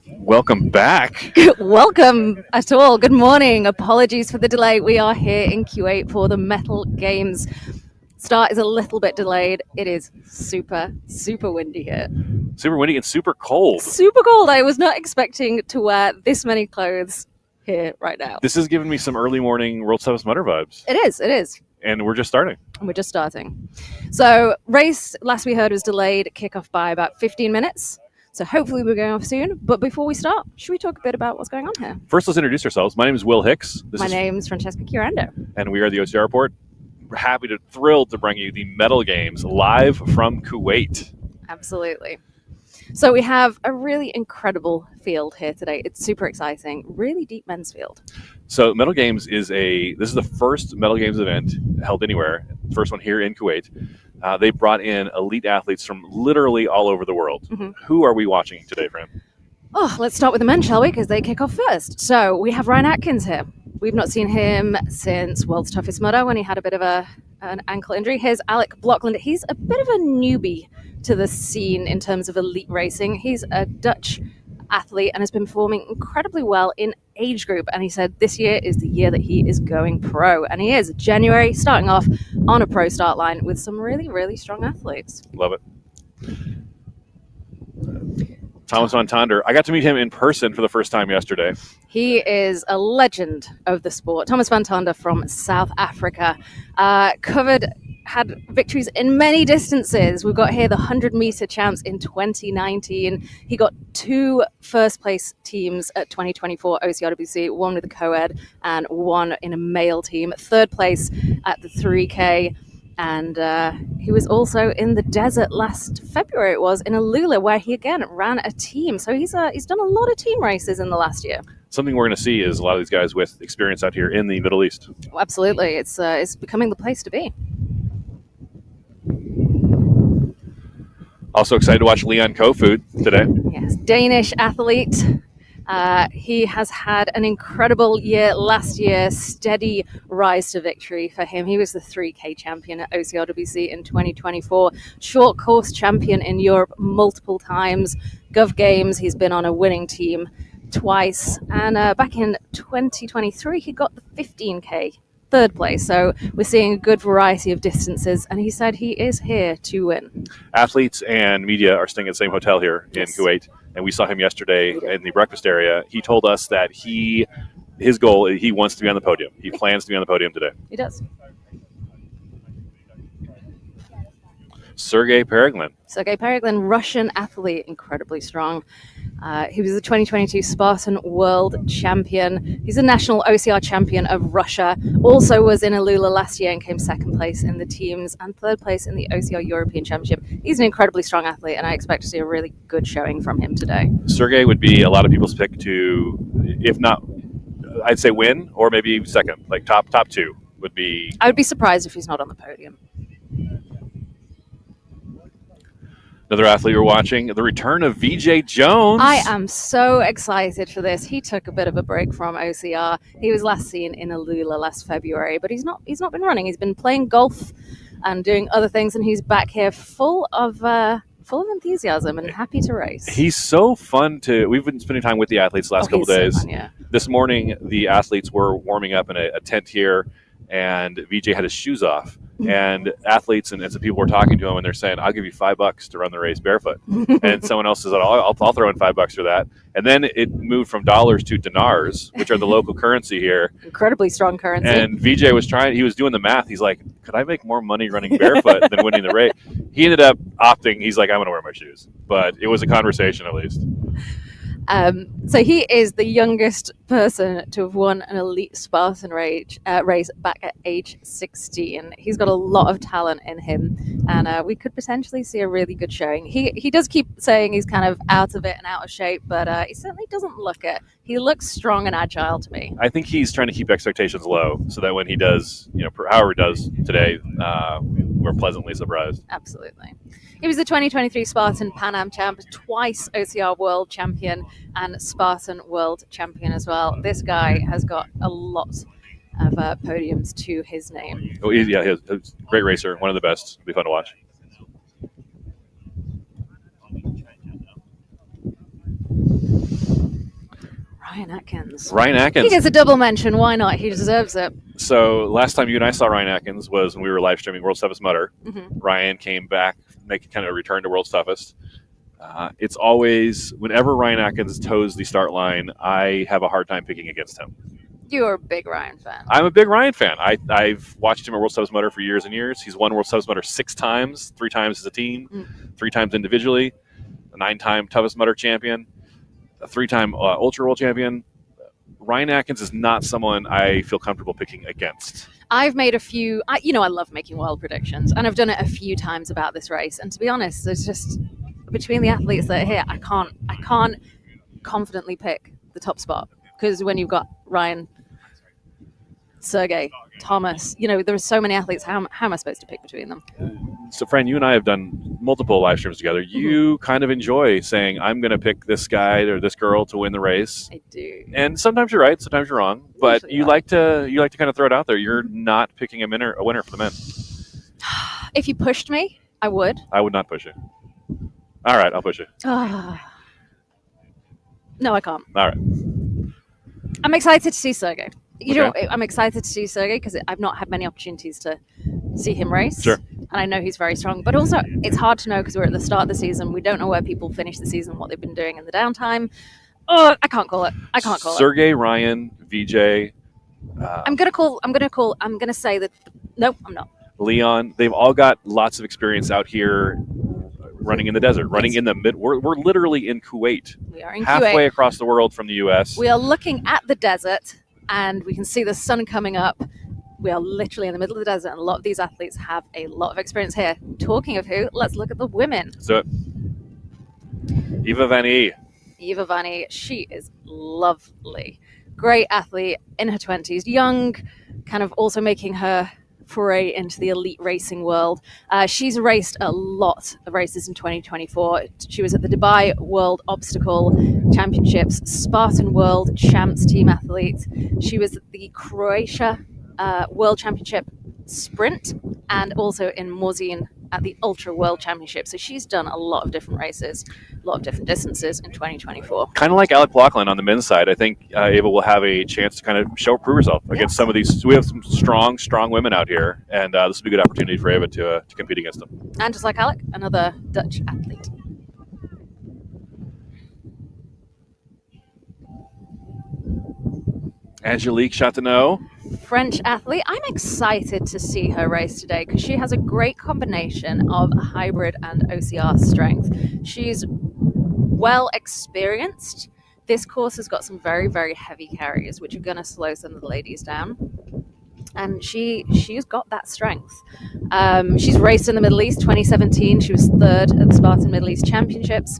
Welcome back. Welcome at all. Good morning. Apologies for the delay. We are here in Q8 for the Mettle Games. Start is a little bit delayed. It is super windy here. Super windy and super cold. Super cold. I was not expecting to wear this many clothes here right now. This is giving me some early morning World's Toughest Mudder vibes. It is. And we're just starting. And we're just starting. So, race, last we heard, was delayed, kickoff by about 15 minutes. So hopefully we're going off soon. But before we start, should we talk a bit about what's going on here? First, let's introduce ourselves. My name is Will Hicks. My name's Francesca Curando. And we are the OCR Report. We're thrilled to bring you the Mettle Games live from Kuwait. Absolutely. So we have a really incredible field here today. It's super exciting. Really deep men's field. So Mettle Games this is the first Mettle Games event held anywhere. First one here in Kuwait. They brought in elite athletes from literally all over the world. Mm-hmm. Who are we watching today, Fran? Oh, let's start with the men, shall we? Because they kick off first. So we have Ryan Atkins here. We've not seen him since World's Toughest Mudder when he had a bit of an ankle injury. Here's Alec Blockland. He's a bit of a newbie to the scene in terms of elite racing. He's a Dutch athlete and has been performing incredibly well in age group. And he said this year is the year that he is going pro. And he is. January, starting off on a pro start line with some really strong athletes. Love it. Thomas van Tonder. I got to meet him in person for the first time yesterday. He is a legend of the sport. Thomas van Tonder from South Africa. Had victories in many distances. We've got here the 100-meter champs in 2019. He got 2 first-place teams at 2024 OCRWC, one with a co-ed and one in a male team. 3rd place at the 3K. And he was also in the desert last February, it was, in Alula, where he again ran a team. So he's done a lot of team races in the last year. Something we're going to see is a lot of these guys with experience out here in the Middle East. Well, absolutely. It's becoming the place to be. Also excited to watch Leon Kofod today. Yes, Danish athlete. He has had an incredible year last year, steady rise to victory for him. He was the 3K champion at OCRWC in 2024, short course champion in Europe multiple times, Gov Games, he's been on a winning team twice, and back in 2023 he got the 15K 3rd place. So we're seeing a good variety of distances, and he said he is here to win. Athletes and media are staying at the same hotel here in Kuwait, and we saw him yesterday in the breakfast area. He told us that his goal, he wants to be on the podium. He plans to be on the podium today. He does. Sergey Pereglin, Russian athlete, incredibly strong. He was the 2022 Spartan World Champion. He's a national OCR champion of Russia. Also was in Alula last year and came 2nd place in the teams and 3rd place in the OCR European Championship. He's an incredibly strong athlete, and I expect to see a really good showing from him today. Sergey would be a lot of people's pick to, if not, I'd say win, or maybe 2nd, like top 2 would be. I would be surprised if he's not on the podium. Another athlete we're watching, the return of Veejay Jones. I am so excited for this. He took a bit of a break from OCR. He was last seen in Alula last February, but he's not been running. He's been playing golf and doing other things, and he's back here full of enthusiasm and happy to race. He's so fun we've been spending time with the athletes the last couple days. So fun, yeah. This morning, the athletes were warming up in a tent here, and Veejay had his shoes off. And athletes and some people were talking to him, and they're saying, "I'll give you $5 to run the race barefoot." And someone else says, "I'll throw in $5 for that." And then it moved from dollars to dinars, which are the local currency here. Incredibly strong currency. And Veejay he was doing the math. He's like, "Could I make more money running barefoot than winning the race?" He ended up opting. He's like, "I'm going to wear my shoes." But it was a conversation, at least. So he is the youngest person to have won an elite Spartan race back at age 16. He's got a lot of talent in him, and we could potentially see a really good showing. He does keep saying he's kind of out of it and out of shape, but he certainly doesn't look it. He looks strong and agile to me. I think he's trying to keep expectations low so that when he does, however he does today, we're pleasantly surprised. Absolutely. He was the 2023 Spartan Pan Am champ, twice OCR World Champion and Spartan World Champion as well. This guy has got a lot of podiums to his name. Oh, he's a great racer, one of the best. It'll be fun to watch. Ryan Atkins. Ryan He Atkins. gets a double mention. Why not? He deserves it. So last time you and I saw Ryan Atkins was when we were live streaming World's Toughest Mudder. Mm-hmm. Ryan came back, making kind of a return to World's Toughest. It's always, whenever Ryan Atkins toes the start line, I have a hard time picking against him. You're a big Ryan fan. I'm a big Ryan fan. I've watched him at World's Toughest Mudder for years and years. He's won World's Toughest Mudder 6 times, 3 times as a team, 3 times individually, a 9-time Toughest Mudder champion, a 3-time Ultra World champion. Ryan Atkins is not someone I feel comfortable picking against. I've made a few, I love making wild predictions, and I've done it a few times about this race. And to be honest, there's just, between the athletes that are here, I can't confidently pick the top spot, because when you've got Ryan, Sergey, Thomas, there are so many athletes. How am I supposed to pick between them? So, Fran, you and I have done multiple live streams together. You kind of enjoy saying, I'm going to pick this guy or this girl to win the race. I do. And sometimes you're right, sometimes you're wrong. But Usually you right. like to kind of throw it out there. You're not picking a winner for the men. If you pushed me, I would. I would not push you. All right, I'll push you. No, I can't. All right. I'm excited to see Sergey. Okay. I'm excited to see Sergey because I've not had many opportunities to see him race. Sure. And I know he's very strong. But also, it's hard to know because we're at the start of the season. We don't know where people finish the season, what they've been doing in the downtime. Oh, I can't call it. Sergey, Ryan, Veejay. I'm gonna say that. Nope, I'm not. Leon. They've all got lots of experience out here running in the desert, running in the mid. We're literally in Kuwait. We are in halfway Kuwait. Across the world from the U.S. We are looking at the desert, and we can see the sun coming up. We are literally in the middle of the desert, and a lot of these athletes have a lot of experience here. Talking of who, let's look at the women. So, Eva Van E. Eva Vani, she is lovely. Great athlete in her 20s, young, kind of also making her foray into the elite racing world. She's raced a lot of races in 2024. She was at the Dubai World Obstacle Championships, Spartan World Champs team athlete. She was at the Croatia World Championship Sprint and also in Morzine at the Ultra World Championship. So she's done a lot of different races, a lot of different distances in 2024. Kind of like Alec Blockland on the men's side. I think Ava will have a chance to kind of prove herself against some of these. We have some strong women out here, and this will be a good opportunity for Ava to compete against them. And just like Alec, another Dutch athlete. Angelique Chateauneau. French athlete. I'm excited to see her race today because she has a great combination of hybrid and OCR strength. She's well experienced. This course has got some very, very heavy carriers, which are going to slow some of the ladies down. And she's got that strength. She's raced in the Middle East 2017. She was third at the Spartan Middle East Championships.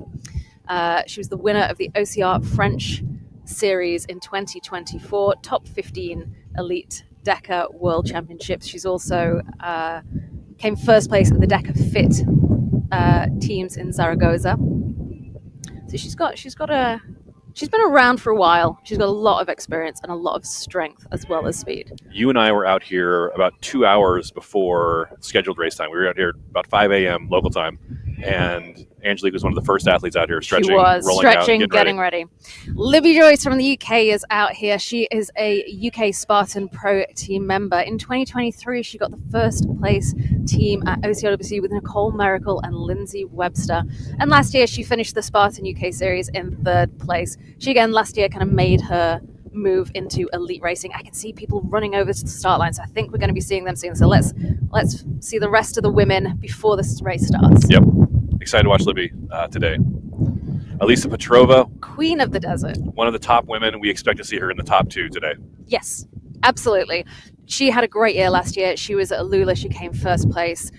She was the winner of the OCR French Series in 2024, top 15 elite DECA World Championships. She's also came first place at the DECA Fit teams in Zaragoza. So she's been around for a while. She's got a lot of experience and a lot of strength as well as speed. You and I were out here about 2 hours before scheduled race time. We were out here about 5 a.m. local time. And Angelique was one of the first athletes out here stretching, she was rolling stretching, out, getting ready. Libby Joyce from the UK is out here. She is a UK Spartan Pro team member. In 2023, she got the first place team at OCRWC with Nicole, Mericle, and Lindsay Webster. And last year, she finished the Spartan UK Series in third place. She again last year kind of made her move into elite racing. I can see people running over to the start line, so I think we're going to be seeing them soon. So let's see the rest of the women before this race starts. Yep. Excited to watch Libby today. Alisa Petrova, Queen of the Desert. one of the top women. We expect to see her in the top 2 today. Yes, absolutely. She had a great year last year. She was at Alula. She came first place.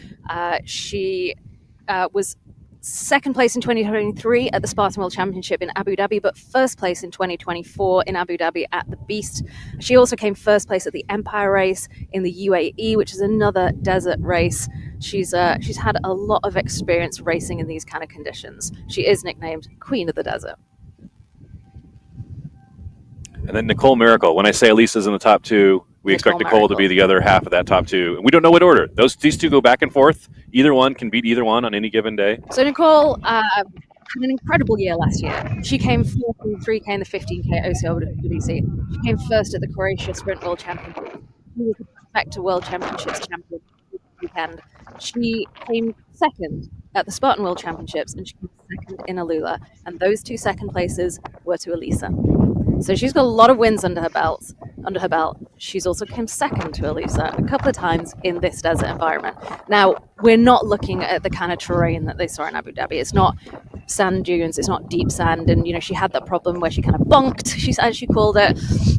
She was second place in 2023 at the Spartan World Championship in Abu Dhabi, but first place in 2024 in Abu Dhabi at the Beast. She also came first place at the Empire Race in the UAE, which is another desert race. She's had a lot of experience racing in these kind of conditions. She is nicknamed Queen of the Desert. And then Nicole Mericle. When I say Alisa's in the top 2, we expect Nicole to be the other half of that top 2. And we don't know what order. These 2 go back and forth. Either one can beat either one on any given day. So Nicole had an incredible year last year. She came fourth in the 3K and the 15K OCWC. She came first at the Croatia Sprint World Championship. She was the Perfecta World Championships champion this weekend. She came second at the Spartan World Championships, and she came second in Alula. And those 2 second places were to Alisa. So she's got a lot of wins under her belt. She's also came second to Alisa a couple of times in this desert environment. Now, we're not looking at the kind of terrain that they saw in Abu Dhabi. It's not sand dunes, it's not deep sand, and she had that problem where she kind of bunked, as she called it,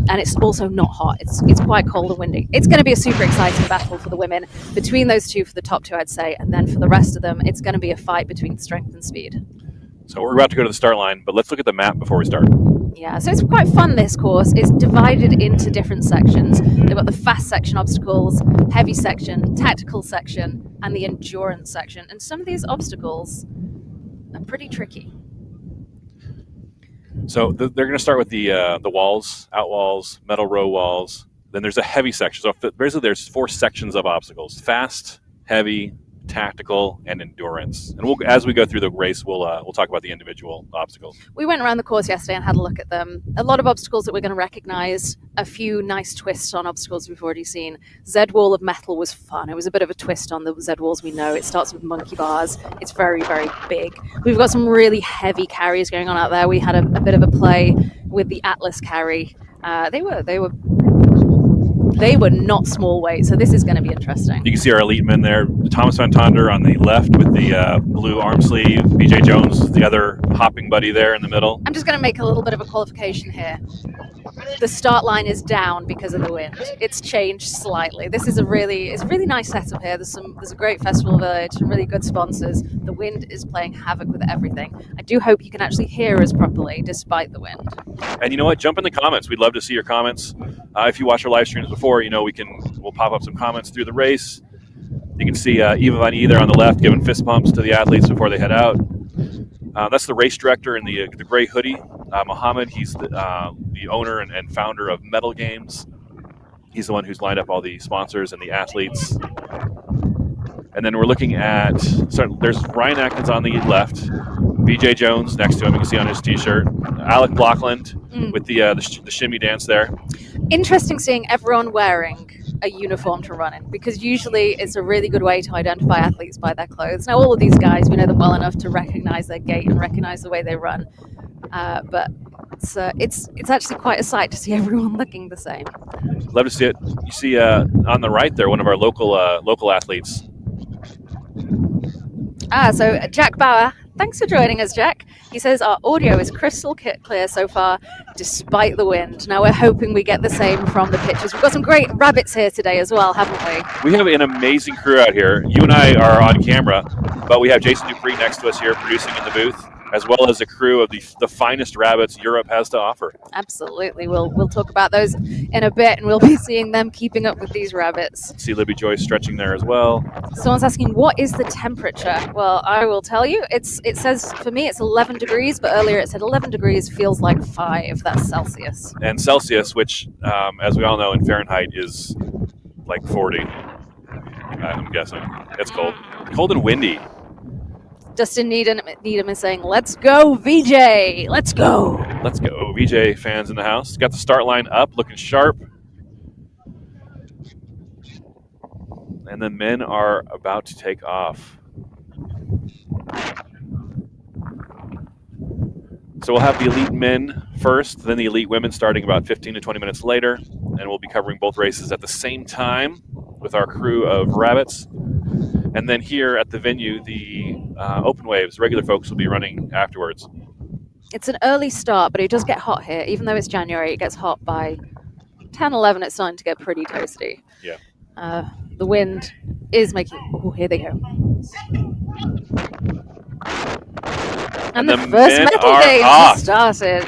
and it's also not hot. It's quite cold and windy. It's going to be a super exciting battle for the women between those two, for the top two, I'd say, and then for the rest of them, it's going to be a fight between strength and speed. So we're about to go to the start line, but let's look at the map before we start. Yeah, so it's quite fun, this course. It's divided into different sections. They've got the fast section obstacles, heavy section, tactical section, and the endurance section. And some of these obstacles are pretty tricky. So they're going to start with the walls, out walls, metal row walls. Then there's a heavy section. So basically there's 4 sections of obstacles: fast, heavy, tactical, and endurance. And as we go through the race, we'll talk about the individual obstacles. We went around the course yesterday and had a look at them. A lot of obstacles that we're going to recognize, a few nice twists on obstacles we've already seen. Z wall of Mettle was fun. It was a bit of a twist on the Z walls we know. It starts with monkey bars. It's very, very big. We've got some really heavy carries going on out there. We had a bit of a play with the Atlas carry. They were not small weight, so this is going to be interesting. You can see our elite men there. Thomas van Tonder on the left with the blue arm sleeve. Veejay Jones, the other hopping buddy there in the middle. I'm just going to make a little bit of a qualification here. The start line is down because of the wind. It's changed slightly. It's a really nice setup here. There's a great festival village, some really good sponsors. The wind is playing havoc with everything. I do hope you can actually hear us properly despite the wind. And you know what? Jump in the comments. We'd love to see your comments. If you watch our live streams before, we'll pop up some comments through the race. You can see Eva Van E there on the left giving fist pumps to the athletes before they head out. That's the race director in the gray hoodie, Mohammed. He's the owner and founder of Mettle Games. He's the one who's lined up all the sponsors and the athletes. And then we're looking at, there's Ryan Atkins on the left, Veejay Jones next to him. You can see on his T-shirt. Alec Blockland with the shimmy dance there. Interesting seeing everyone wearing a uniform to run in, because usually it's a really good way to identify athletes by their clothes. Now, all of these guys, we know them well enough to recognize their gait and recognize the way they run, but it's actually quite a sight to see everyone looking the same. Love to see it. You see on the right there, one of our local athletes. So Jack Bauer, thanks for joining us, Jack. He says our audio is crystal clear so far, despite the wind. Now we're hoping we get the same from the pitches. We've got some great rabbits here today as well, haven't we? We have an amazing crew out here. You and I are on camera, but we have Jason Dupree next to us here producing in the booth, as well as a crew of the finest rabbits Europe has to offer. Absolutely. We'll talk about those in a bit, and we'll be seeing them keeping up with these rabbits. See Libby Joyce stretching there as well. Someone's asking, what is the temperature? Well, I will tell you. It says, for me, it's 11 degrees, but earlier it said 11 degrees feels like 5. That's Celsius. And Celsius, which, as we all know, in Fahrenheit is like 40. I'm guessing. It's cold. Cold and windy. Dustin Needham is saying, let's go, Veejay! Let's go! Let's go. Veejay fans in the house. Got the start line up, looking sharp. And the men are about to take off. So we'll have the elite men first, then the elite women starting about 15 to 20 minutes later. And we'll be covering both races at the same time with our crew of rabbits. And then here at the venue, the open waves, regular folks will be running afterwards. It's an early start, but it does get hot here. Even though it's January, it gets hot by 10, 11. It's starting to get pretty toasty. Yeah. The wind is making... Oh, here they go. And the first Mettle game has started.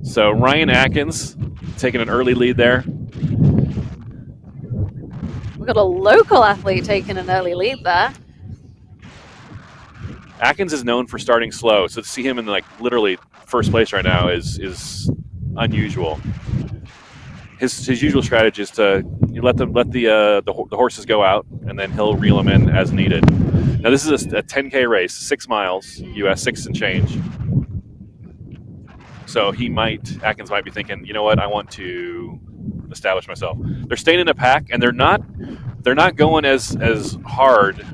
So Ryan Atkins taking an early lead there. We've got a local athlete taking an early lead there. Atkins is known for starting slow, so to see him in literally first place right now is unusual. His usual strategy is to You let the horses go out, and then he'll reel them in as needed. Now this is a 10K race, 6 miles, US 6 and change. So Atkins might be thinking, you know what, I want to establish myself. They're staying in a pack, and they're not going as hard.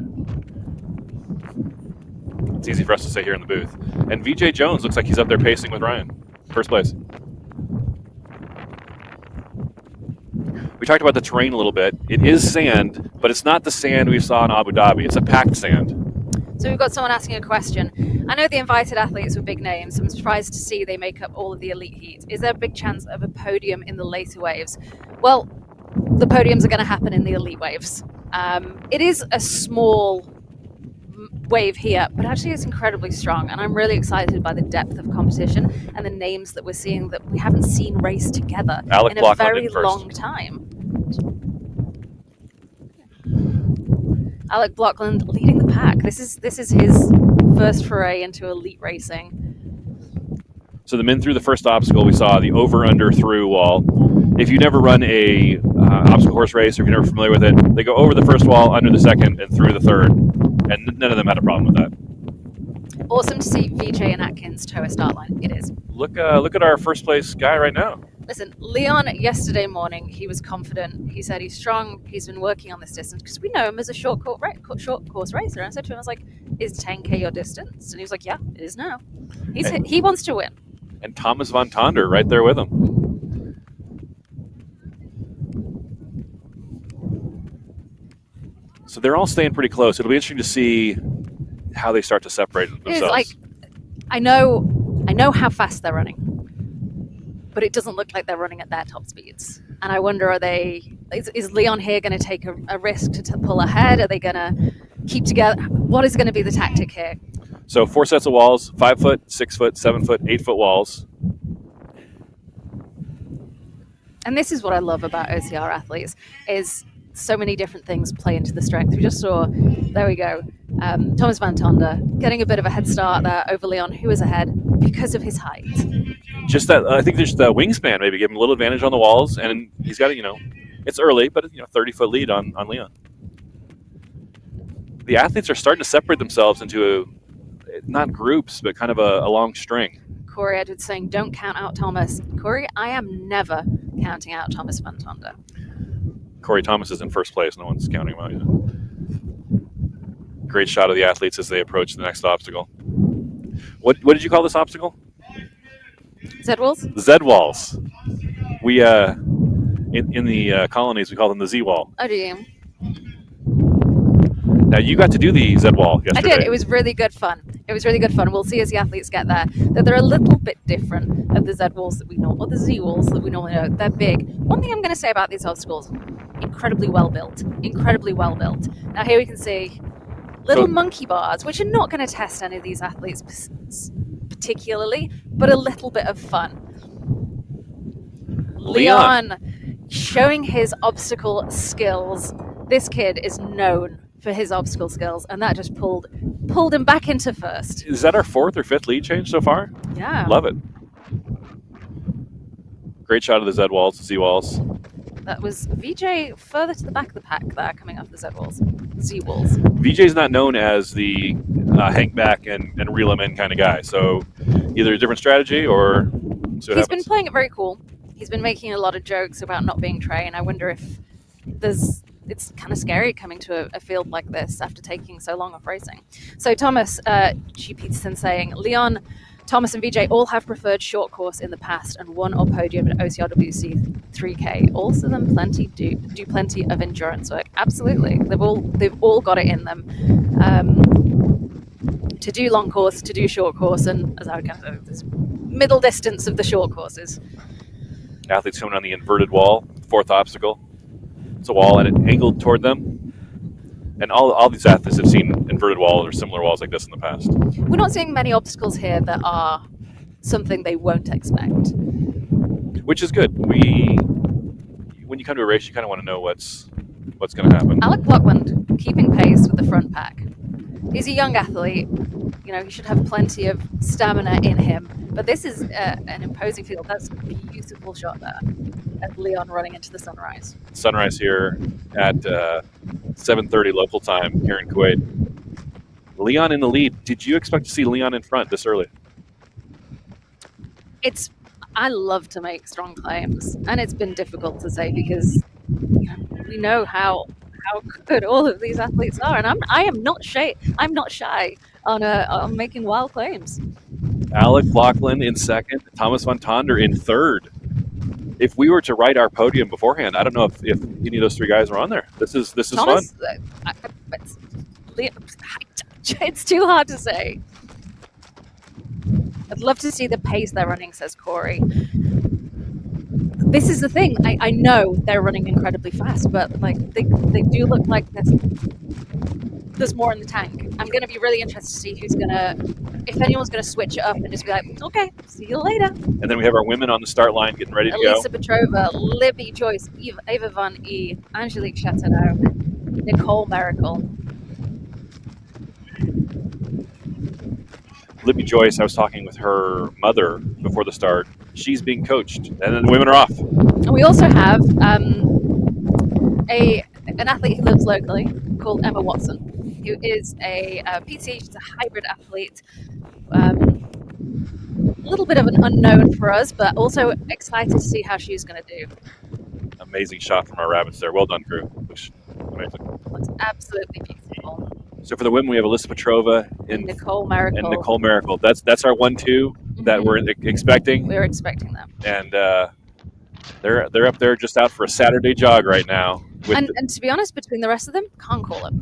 It's easy for us to say here in the booth. And Veejay Jones looks like he's up there pacing with Ryan, first place. We talked about the terrain a little bit. It is sand, but it's not the sand we saw in Abu Dhabi. It's a packed sand. So we've got someone asking a question. I know the invited athletes were big names. I'm surprised to see they make up all of the elite heat. Is there a big chance of a podium in the later waves? Well, the podiums are going to happen in the elite waves. It is a small wave here, but actually it's incredibly strong, and I'm really excited by the depth of competition and the names that we're seeing that we haven't seen race together in a very long time. Alec Blockland leading the pack. This is his first foray into elite racing. So the men through the first obstacle, we saw the over-under through wall. If you never run a obstacle course race, or if you're never familiar with it, they go over the first wall, under the second, and through the third. And none of them had a problem with that. Awesome to see Veejay and Atkins toe a start line. It is. Look at our first place guy right now. Listen, Leon, yesterday morning, he was confident. He said he's strong. He's been working on this distance because we know him as a short course racer. And I said to him, I was like, is 10K your distance? And he was like, yeah, it is now. He wants to win. And Thomas van Tonder right there with him. So they're all staying pretty close. It'll be interesting to see how they start to separate themselves. It's like, I know how fast they're running, but it doesn't look like they're running at their top speeds. And I wonder, is Leon here going to take a risk to pull ahead? Are they going to keep together? What is going to be the tactic here? So 4 sets of walls, 5 foot, 6 foot, 7 foot, 8 foot walls. And this is what I love about OCR athletes is so many different things play into the strength. We just saw, there we go, Thomas van Tonder getting a bit of a head start there over Leon, who is ahead because of his height. Just that, I think there's the wingspan maybe give him a little advantage on the walls, and he's got it's early, but 30-foot lead on Leon. The athletes are starting to separate themselves into not groups, but kind of a long string. Corey Edwards saying, don't count out Thomas. Corey, I am never counting out Thomas van Tonder. Corey Thomas is in first place. No one's counting him out yet. Great shot of the athletes as they approach the next obstacle. What did you call this obstacle? Z-walls? Z-walls. We, in the colonies, we call them the Z-wall. Oh, do you? Now, you got to do the Z-wall yesterday. I did. It was really good fun. We'll see as the athletes get there that they're a little bit different of the Z-walls that we know, or the Z-walls that we normally know. They're big. One thing I'm going to say about these obstacles, incredibly well built. Now here we can see little monkey bars, which are not going to test any of these athletes particularly, but a little bit of fun. Leon showing his obstacle skills. This kid is known for his obstacle skills, and that just pulled him back into first. Is that our fourth or fifth lead change so far? Yeah. Love it. Great shot of the Z-walls, Z-walls. That was Veejay further to the back of the pack there, coming off the Z-walls. Z-walls. Veejay's not known as the hang back and reel him in kind of guy, so either a different strategy or He's been playing it very cool. He's been making a lot of jokes about not being trained. I wonder if it's kind of scary coming to a field like this after taking so long off racing. So Thomas G. Peterson saying, Leon, Thomas and Veejay all have preferred short course in the past and won or podium at OCRWC 3K. Also them do plenty of endurance work. Absolutely. They've all got it in them. To do long course, to do short course, and as I would kind of this middle distance of the short courses. Athletes coming on the inverted wall, fourth obstacle. It's a wall and it angled toward them. And all these athletes have seen inverted walls or similar walls like this in the past. We're not seeing many obstacles here that are something they won't expect. Which is good. When you come to a race, you kind of want to know what's going to happen. Alec Blockland keeping pace with the front pack. He's a young athlete. He should have plenty of stamina in him. But this is an imposing field. That's a beautiful shot there of Leon running into the sunrise. Sunrise here at 7:30 local time here in Kuwait. Leon in the lead. Did you expect to see Leon in front this early? I love to make strong claims, and it's been difficult to say because we know how good all of these athletes are, and I'm not shy on making wild claims. Alec Lachlan in second, Thomas van Tonder in third. If we were to write our podium beforehand, I don't know if any of those three guys were on there. This is Thomas, fun. It's too hard to say. I'd love to see the pace they're running, says Corey. This is the thing. I know they're running incredibly fast, but like they do look like there's more in the tank. I'm going to be really interested to see if anyone's going to switch it up and just be like, okay, see you later. And then we have our women on the start line getting ready to go. Alisa Petrova, Libby Joyce, Eva Van E, Angelique Chateau, Nicole Mericle. Libby Joyce, I was talking with her mother before the start. She's being coached, and then the women are off. And we also have an athlete who lives locally called Emma Watson, who is a PT. She's a hybrid athlete. A little bit of an unknown for us, but also excited to see how she's going to do. Amazing shot from our rabbits there. Well done, crew. Looks amazing. Looks absolutely beautiful. So for the women, we have Alisa Petrova and Nicole Mericle. That's our 1-2 that we're expecting. We're expecting them, and they're up there just out for a Saturday jog right now. And to be honest, between the rest of them, can't call it.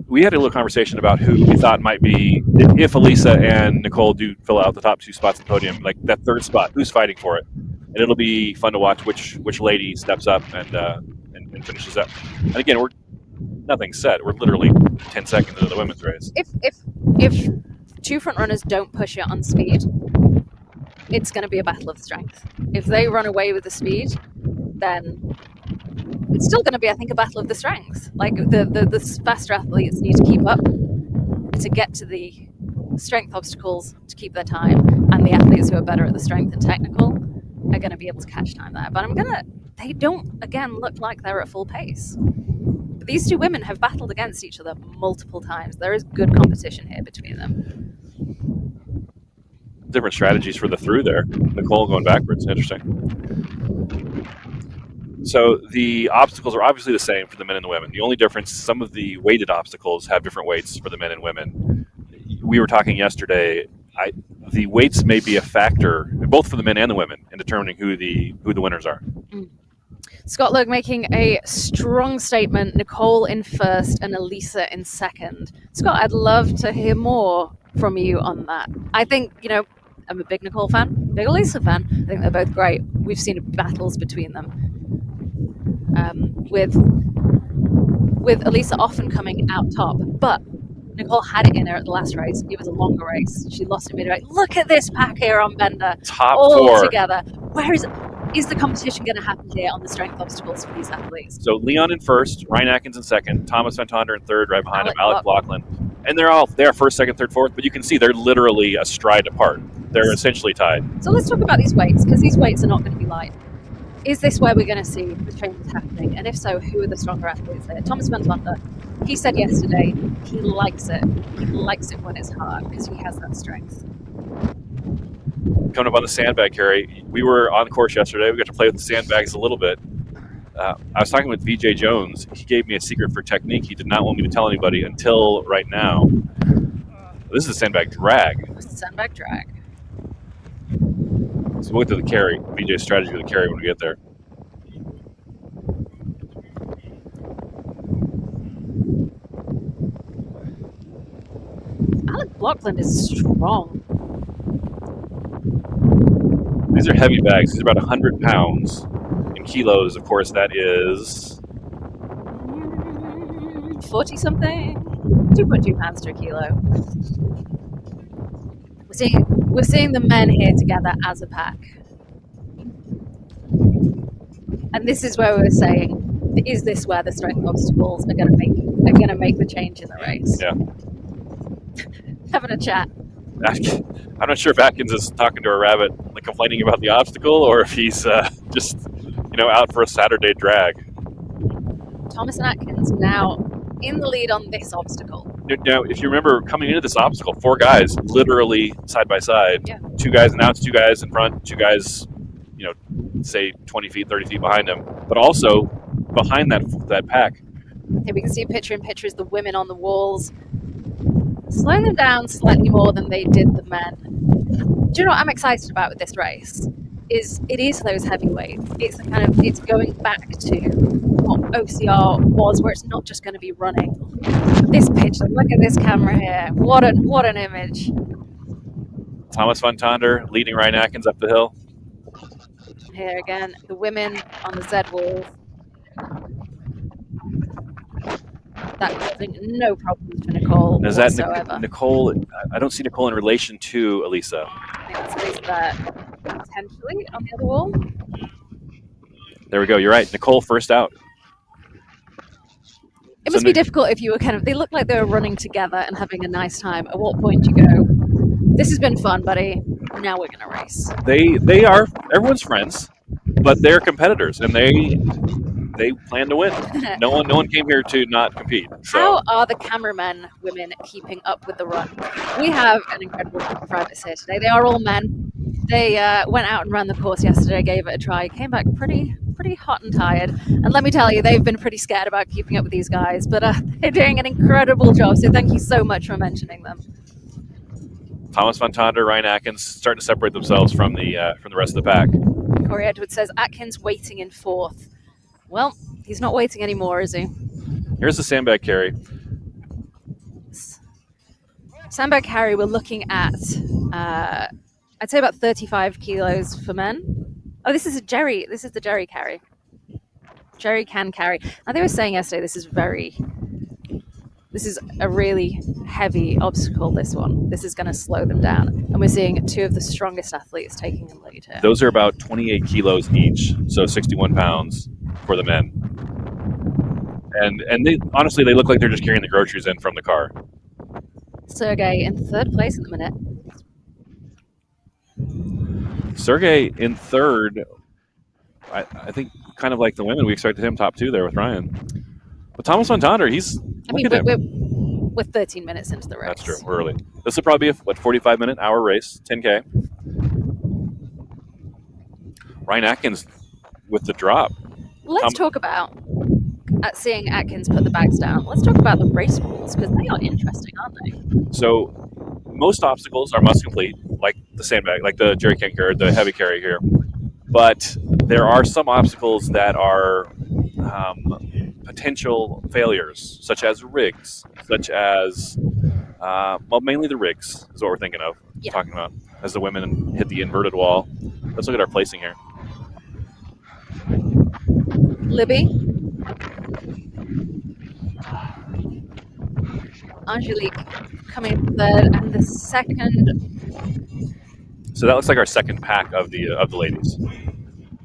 We had a little conversation about who we thought might be, if Alisa and Nicole do fill out the top two spots on the podium, like that third spot, who's fighting for it? And it'll be fun to watch which lady steps up and finishes up. And again, nothing's set. We're literally 10 seconds into the women's race. If two front runners don't push it on speed, it's going to be a battle of strength. If they run away with the speed, then it's still going to be, I think, a battle of the strength. Like the faster athletes need to keep up to get to the strength obstacles to keep their time, and the athletes who are better at the strength and technical are going to be able to catch time there. But they don't, again, look like they're at full pace. But these two women have battled against each other multiple times. There is good competition here between them. Different strategies for the through there. Nicole going backwards. Interesting. So the obstacles are obviously the same for the men and the women. The only difference, some of the weighted obstacles have different weights for the men and women. We were talking yesterday, the weights may be a factor, both for the men and the women, in determining who the winners are. Scott Logue making a strong statement. Nicole in first and Alisa in second. Scott, I'd love to hear more from you on that. I think, I'm a big Nicole fan, big Alisa fan. I think they're both great. We've seen battles between them. With Alisa often coming out top, but Nicole had it in her at the last race. It was a longer race. She lost it midway. Look at this pack here on Bender. Top all four. Together. Where is the competition going to happen here on the strength obstacles for these athletes? So Leon in first, Ryan Atkins in second, Thomas van Tonder in third, right behind him, Alec Lachlan. And they're first, second, third, fourth, but you can see they're literally a stride apart. They're essentially tied. So let's talk about these weights, because these weights are not going to be light. Is this where we're going to see the changes happening? And if so, who are the stronger athletes there? Thomas van Tonder, he said yesterday he likes it. He likes it when it's hard because he has that strength. Coming up on the sandbag, Carrie, we were on the course yesterday. We got to play with the sandbags a little bit. I was talking with Veejay Jones. He gave me a secret for technique he did not want me to tell anybody until right now. This is a sandbag drag. It's a sandbag drag. So we'll get to the carry, Veejay's strategy for the carry when we get there. Alec Lachlan is strong. These are heavy bags. These are about 100 pounds. In kilos, of course, that is 40 something. 2.2 pounds to a kilo. We're seeing the men here together as a pack. And this is where we're saying, is this where the strength obstacles are going to make the change in the race? Yeah. Having a chat. I'm not sure if Atkins is talking to a rabbit, like complaining about the obstacle, or if he's just, out for a Saturday drag. Thomas and Atkins now in the lead on this obstacle. Now, if you remember coming into this obstacle, 4 guys literally side by side. Yeah. 2 guys, and now it's 2 guys in front, 2 guys, say 20 feet, 30 feet behind them, but also behind that pack. Here we can see a picture in picture is the women on the walls, slowing them down slightly more than they did the men. Do you know what I'm excited about with this race? It is those heavyweights. It's going back to what OCR was, where it's not just going to be running. This picture, look at this camera here. What an image. Thomas van Tonder leading Ryan Atkins up the hill. Here again, the women on the Z walls. That causing no problems for Nicole Is whatsoever. that Nicole? I don't see Nicole in relation to Alisa. I think that's Alisa potentially on the other wall. There we go. You're right. Nicole first out. It must be difficult if you were they look like they were running together and having a nice time. At what point do you go, this has been fun, buddy, now we're going to race? They are everyone's friends, but they're competitors, and they plan to win. No one came here to not compete. So. How are the cameramen women keeping up with the run? We have an incredible group of privates here today. They are all men. They went out and ran the course yesterday, gave it a try, came back pretty hot and tired. And let me tell you, they've been pretty scared about keeping up with these guys, but they're doing an incredible job. So thank you so much for mentioning them. Thomas van Tonder, Ryan Atkins starting to separate themselves from the rest of the pack. Corey Edwards says Atkins waiting in 4th. Well, he's not waiting anymore, is he? Here's the sandbag carry. Sandbag carry, we're looking at, I'd say about 35 kilos for men. Oh, this is the Jerry carry. Jerry can carry. Now, they were saying yesterday this is a really heavy obstacle, this one. This is going to slow them down. And we're seeing 2 of the strongest athletes taking the lead here. Those are about 28 kilos each, so 61 pounds for the men. And they honestly, they look like they're just carrying the groceries in from the car. Sergey in 3rd place at the minute. Sergey in 3rd, I think kind of like the women, we expected him top 2 there with Ryan. But Thomas van Tonder, we're 13 minutes into the race. That's true, we're early. This will probably be a 45-minute hour race, 10K. Ryan Atkins with the drop. Let's talk about seeing Atkins put the bags down. Let's talk about the race rules, because they are interesting, aren't they? So most obstacles are must complete, like the sandbag, like the jerry can carry, the heavy carry here. But there are some obstacles that are potential failures, such as rigs, such as, mainly the rigs is what we're thinking of, talking about, as the women hit the inverted wall. Let's look at our placing here. Libby. Angelique coming 3rd, and the 2nd. So that looks like our 2nd pack of the ladies.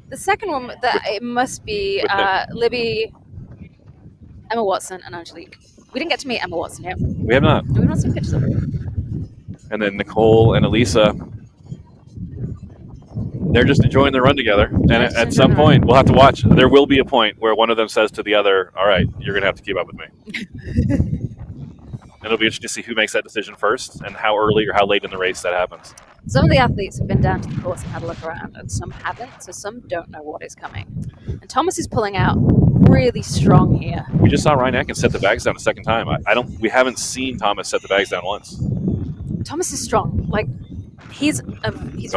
The 2nd one, it must be Libby, Emma Watson, and Angelique. We didn't get to meet Emma Watson yet. We have not. We've not seen pictures of her. And then Nicole and Alisa, they're just enjoying the run together. And at some point, we'll have to watch. There will be a point where one of them says to the other, all right, you're going to have to keep up with me. And it'll be interesting to see who makes that decision first and how early or how late in the race that happens. Some of the athletes have been down to the course and had a look around, and some haven't, so some don't know what is coming. And Thomas is pulling out really strong here. We just saw Ryan Atkins set the bags down a 2nd time. We haven't seen Thomas set the bags down once. Thomas is strong. Like, he's oh,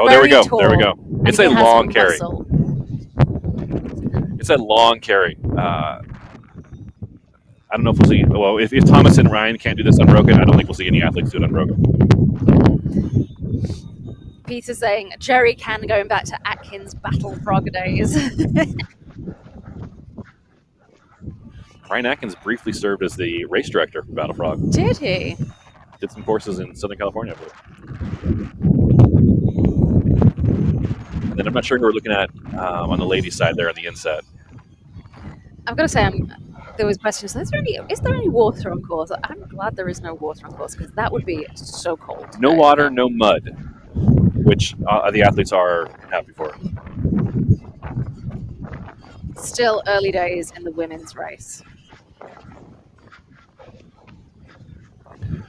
there we go. Tall, there we go. It's a long carry. Muscle. It's a long carry. I don't know if we'll see. Well, if Thomas and Ryan can't do this unbroken, I don't think we'll see any athletes do it unbroken. Peter saying Jerry can going back to Atkins Battle Frog days. Ryan Atkins briefly served as the race director for Battle Frog. Did he? Did some courses in Southern California, I believe. And then I'm not sure who we're looking at on the ladies' side there on the inset. I've got to say, there was questions. Is there any water on course? I'm glad there is no water on course, because that would be so cold. No water, no mud, which the athletes are happy for. Still early days in the women's race.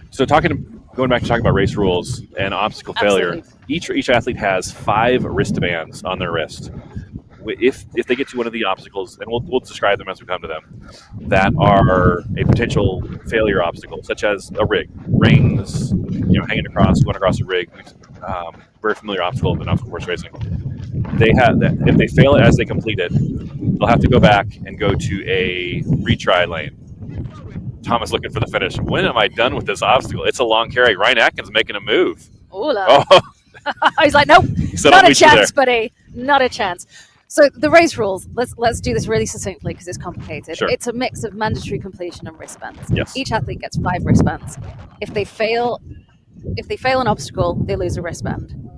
So going back to talking about race rules and obstacle failure, Absolutely. each athlete has 5 wristbands on their wrist. If they get to one of the obstacles, and we'll describe them as we come to them, that are a potential failure obstacle, such as a rig, rings, hanging going across a rig, very familiar obstacle in obstacle course racing. They have that. If they fail it as they complete it, they'll have to go back and go to a retry lane. Thomas looking for the finish. When am I done with this obstacle? It's a long carry. Ryan Atkins making a move. Oh, he's like, nope, said, not a chance, buddy, not a chance. So the race rules, let's do this really succinctly because it's complicated. Sure. It's a mix of mandatory completion and wristbands. Yes. Each athlete gets 5 wristbands. If they fail an obstacle, they lose a wristband.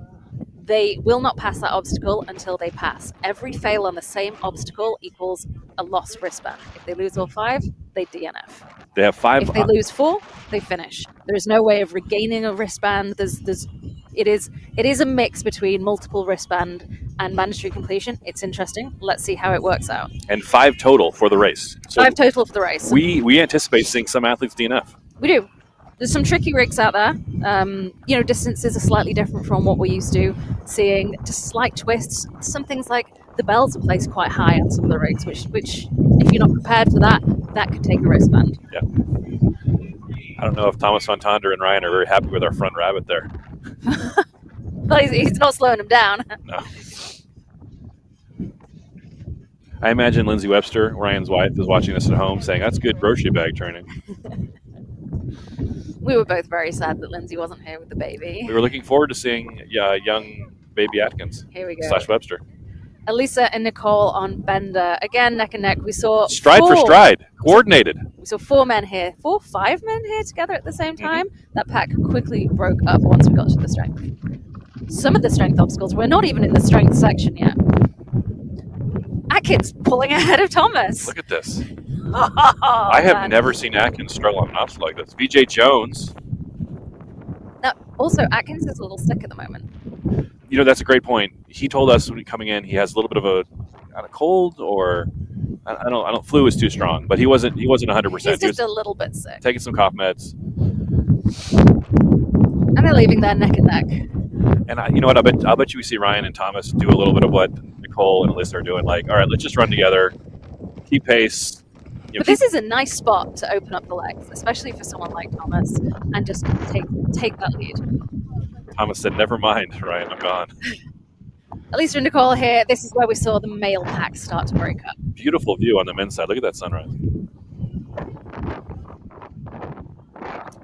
They will not pass that obstacle until they pass. Every fail on the same obstacle equals a lost wristband. If they lose all 5, they DNF. They have 5. If they lose 4, they finish. There is no way of regaining a wristband. It is a mix between multiple wristband and mandatory completion. It's interesting. Let's see how it works out. And 5 total for the race. So 5 total for the race. We anticipate seeing some athletes DNF. We do. There's some tricky rigs out there. Distances are slightly different from what we're used to seeing. Just slight twists. Some things like the bells are placed quite high on some of the rigs, which if you're not prepared for that could take a wristband. Yeah. I don't know if Thomas van Tonder and Ryan are very happy with our front rabbit there. Well, he's not slowing him down. No. I imagine Lindsay Webster, Ryan's wife, is watching this at home saying, that's good grocery bag training. We were both very sad that Lindsay wasn't here with the baby. We were looking forward to seeing young baby Atkins. Here we go. / Webster. Alisa and Nicole on Bender. Again, neck and neck. We saw stride for stride. Coordinated. We saw 5 men here together at the same time. Mm-hmm. That pack quickly broke up once we got to the strength. Some of the strength obstacles, we're not even in the strength section yet. Atkins pulling ahead of Thomas. Look at this. I have never seen Atkins struggle on an obstacle like this. Veejay Jones. Now, also, Atkins is a little sick at the moment. That's a great point. He told us when coming in, he has a little bit of a cold, or I don't. Flu is too strong, but he wasn't 100%. He's just a little bit sick. Taking some cough meds. And they're leaving there neck and neck. And you know what? I'll bet you we see Ryan and Thomas do a little bit of what Nicole and Alisa are doing. Like, all right, let's just run together, keep pace. But this is a nice spot to open up the legs, especially for someone like Thomas, and just take that lead. Thomas said, never mind, Ryan, I'm gone. Alisa and Nicole here. This is where we saw the male pack start to break up. Beautiful view on the men's side. Look at that sunrise.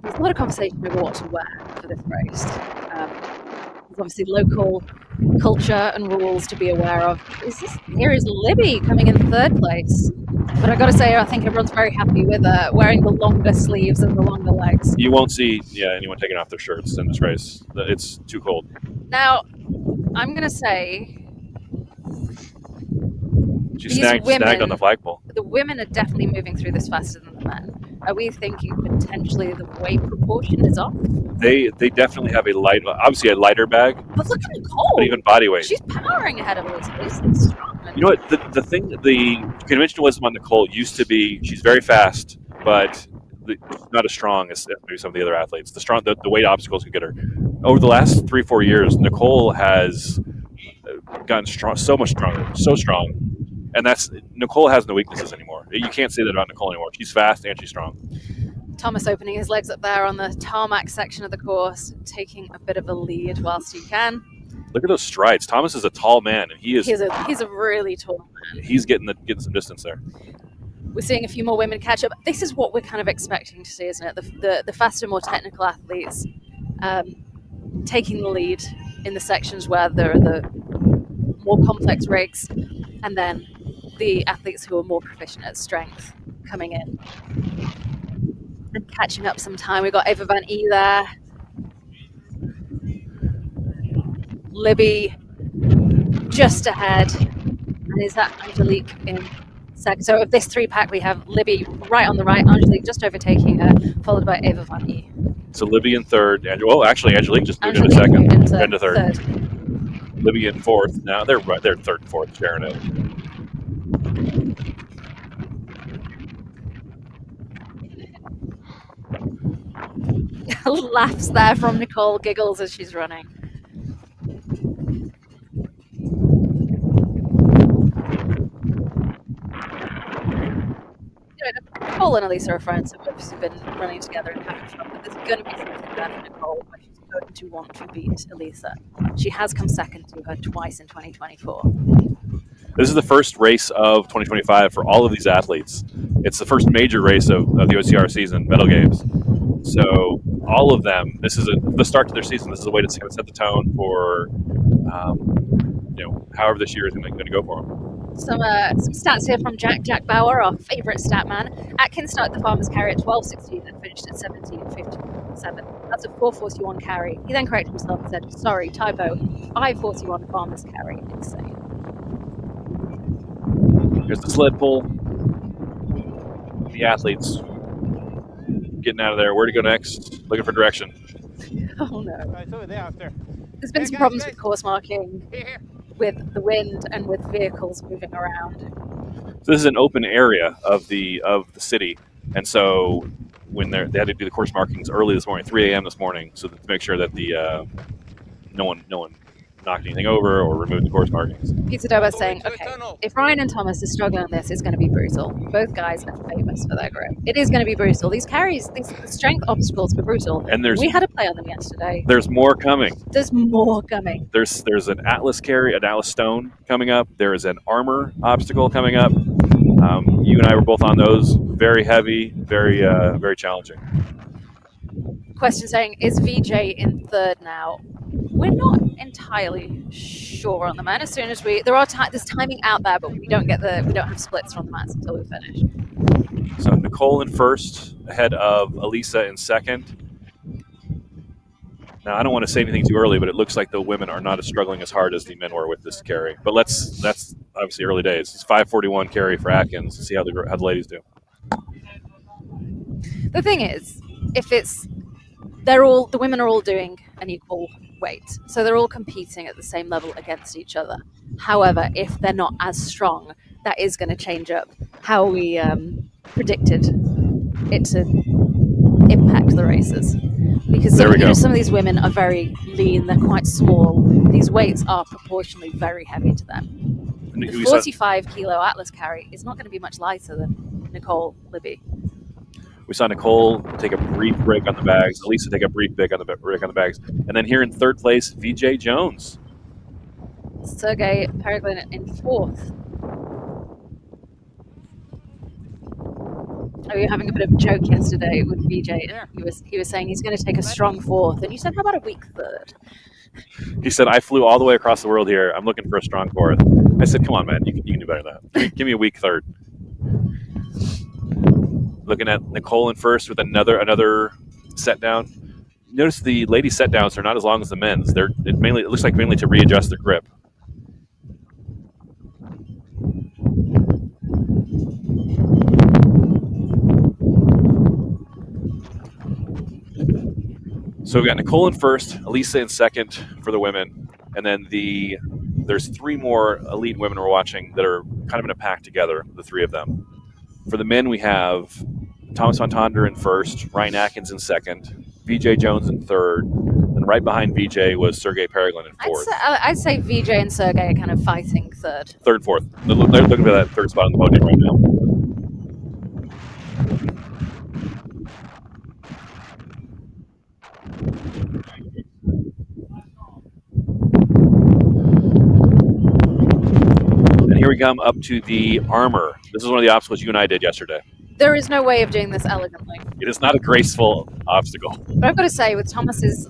There's a lot of conversation over what to wear for this race. There's obviously local culture and rules to be aware of. Here is Libby coming in 3rd place. But I've got to say, I think everyone's very happy with wearing the longer sleeves and the longer legs. You won't see anyone taking off their shirts in this race. It's too cold. Now, I'm going to say... She snagged on the flagpole. The women are definitely moving through this faster than the men. Are we thinking potentially the weight proportion is off? They definitely have obviously a lighter bag. But look at Nicole. But even body weight. She's powering ahead of Alisa. Strong. You know what? The conventional wisdom on Nicole used to be she's very fast, but not as strong as maybe some of the other athletes. The weight obstacles could get her. Over the last 3-4 years, Nicole has gotten strong, so much stronger, so strong. And Nicole has no weaknesses anymore. You can't say that about Nicole anymore. She's fast and she's strong. Thomas opening his legs up there on the tarmac section of the course, taking a bit of a lead whilst he can. Look at those strides. Thomas is a tall man, and he's a really tall man. He's getting some distance there. We're seeing a few more women catch up. This is what we're kind of expecting to see, isn't it? The faster, more technical athletes taking the lead in the sections where there are the more complex rigs, and then the athletes who are more proficient at strength coming in and catching up some time. We've got Eva Van E there. Libby just ahead. And is that Angelique in second? So of this 3-pack, we have Libby right on the right, Angelique just overtaking her, followed by Eva Van E. So Libby in 3rd. Angelique just moved into 2nd. Into 3rd. Libby in 4th. Now they're 3rd and 4th, sharing it. Laughs there from Nicole, giggles as she's running. Nicole and Alisa are friends, so we've obviously been running together and having fun, but there's going to be something there for Nicole where she's going to want to beat Alisa. She has come second to her twice in 2024. This is the first race of 2025 for all of these athletes. It's the first major race of the OCR season, Mettle Games. So all of them, this is the start to their season. This is a way to kind of set the tone for, however this year is going to go for them. Some stats here from Jack Bauer, our favourite stat man. Atkins started the farmer's carry at 12.16 and finished at 17.57. That's a 4.41 carry. He then corrected himself and said, sorry, typo, 5.41 farmer's carry. Insane. Here's the sled pull. The athletes getting out of there. Where to go next? Looking for direction. Oh no. There's been some problems with course marking, with the wind and with vehicles moving around. So this is an open area of the city, and so when they had to do the course markings early this morning, 3 a.m. this morning, so to make sure that the no one knocked anything over or removed the course markings. Pizza Doba saying, okay, if Ryan and Thomas are struggling on this, it's going to be brutal. Both guys are famous for their grip. It is going to be brutal. These carries, these strength obstacles are brutal. And we had a play on them yesterday. There's more coming. There's more coming. There's an Atlas carry, an Atlas stone coming up. There is an armor obstacle coming up. You and I were both on those. Very heavy, very very challenging. Question saying, is Veejay in third now? We're not entirely sure on the man. As soon as there's timing out there, but we don't have splits from the mats until we finish. So Nicole in first, ahead of Alisa in second. Now I don't want to say anything too early, but it looks like the women are not as struggling as hard as the men were with this carry. But that's obviously early days. It's 5:41 carry for Atkins. Let's see how the ladies do. The thing is, the women are all doing an equal weight, so they're all competing at the same level against each other. However, if they're not as strong, that is going to change up how we predicted it to impact the races. Because some of these women are very lean, they're quite small. These weights are proportionally very heavy to them. The 45 kilo Atlas carry is not going to be much lighter than Nicole Libby. We saw Nicole take a brief break on the bags. Alisa take a brief break on the bags. And then here in third place, Veejay Jones. Sergey Pereglin in fourth. Oh, you were having a bit of a joke yesterday with Veejay. Yeah. He was saying he's going to take a strong fourth. And you said, how about a weak third? He said, I flew all the way across the world here. I'm looking for a strong fourth. I said, come on, man. You can do better than that. Give me a weak third. Looking at Nicole in first with another set down. Notice the lady set downs are not as long as the men's. It looks like mainly to readjust the grip. So we've got Nicole in first, Alisa in second for the women, and then there's three more elite women we're watching that are kind of in a pack together, the three of them. For the men, we have Thomas van Tonder in first, Ryan Atkins in second, Veejay Jones in third, and right behind Veejay was Sergey Pereglin in fourth. I'd say Veejay and Sergey are kind of fighting third. Third, fourth. They're looking for that third spot on the podium right now. And here we come up to the armor. This is one of the obstacles you and I did yesterday. There is no way of doing this elegantly. It is not a graceful obstacle. But I've got to say, with Thomas's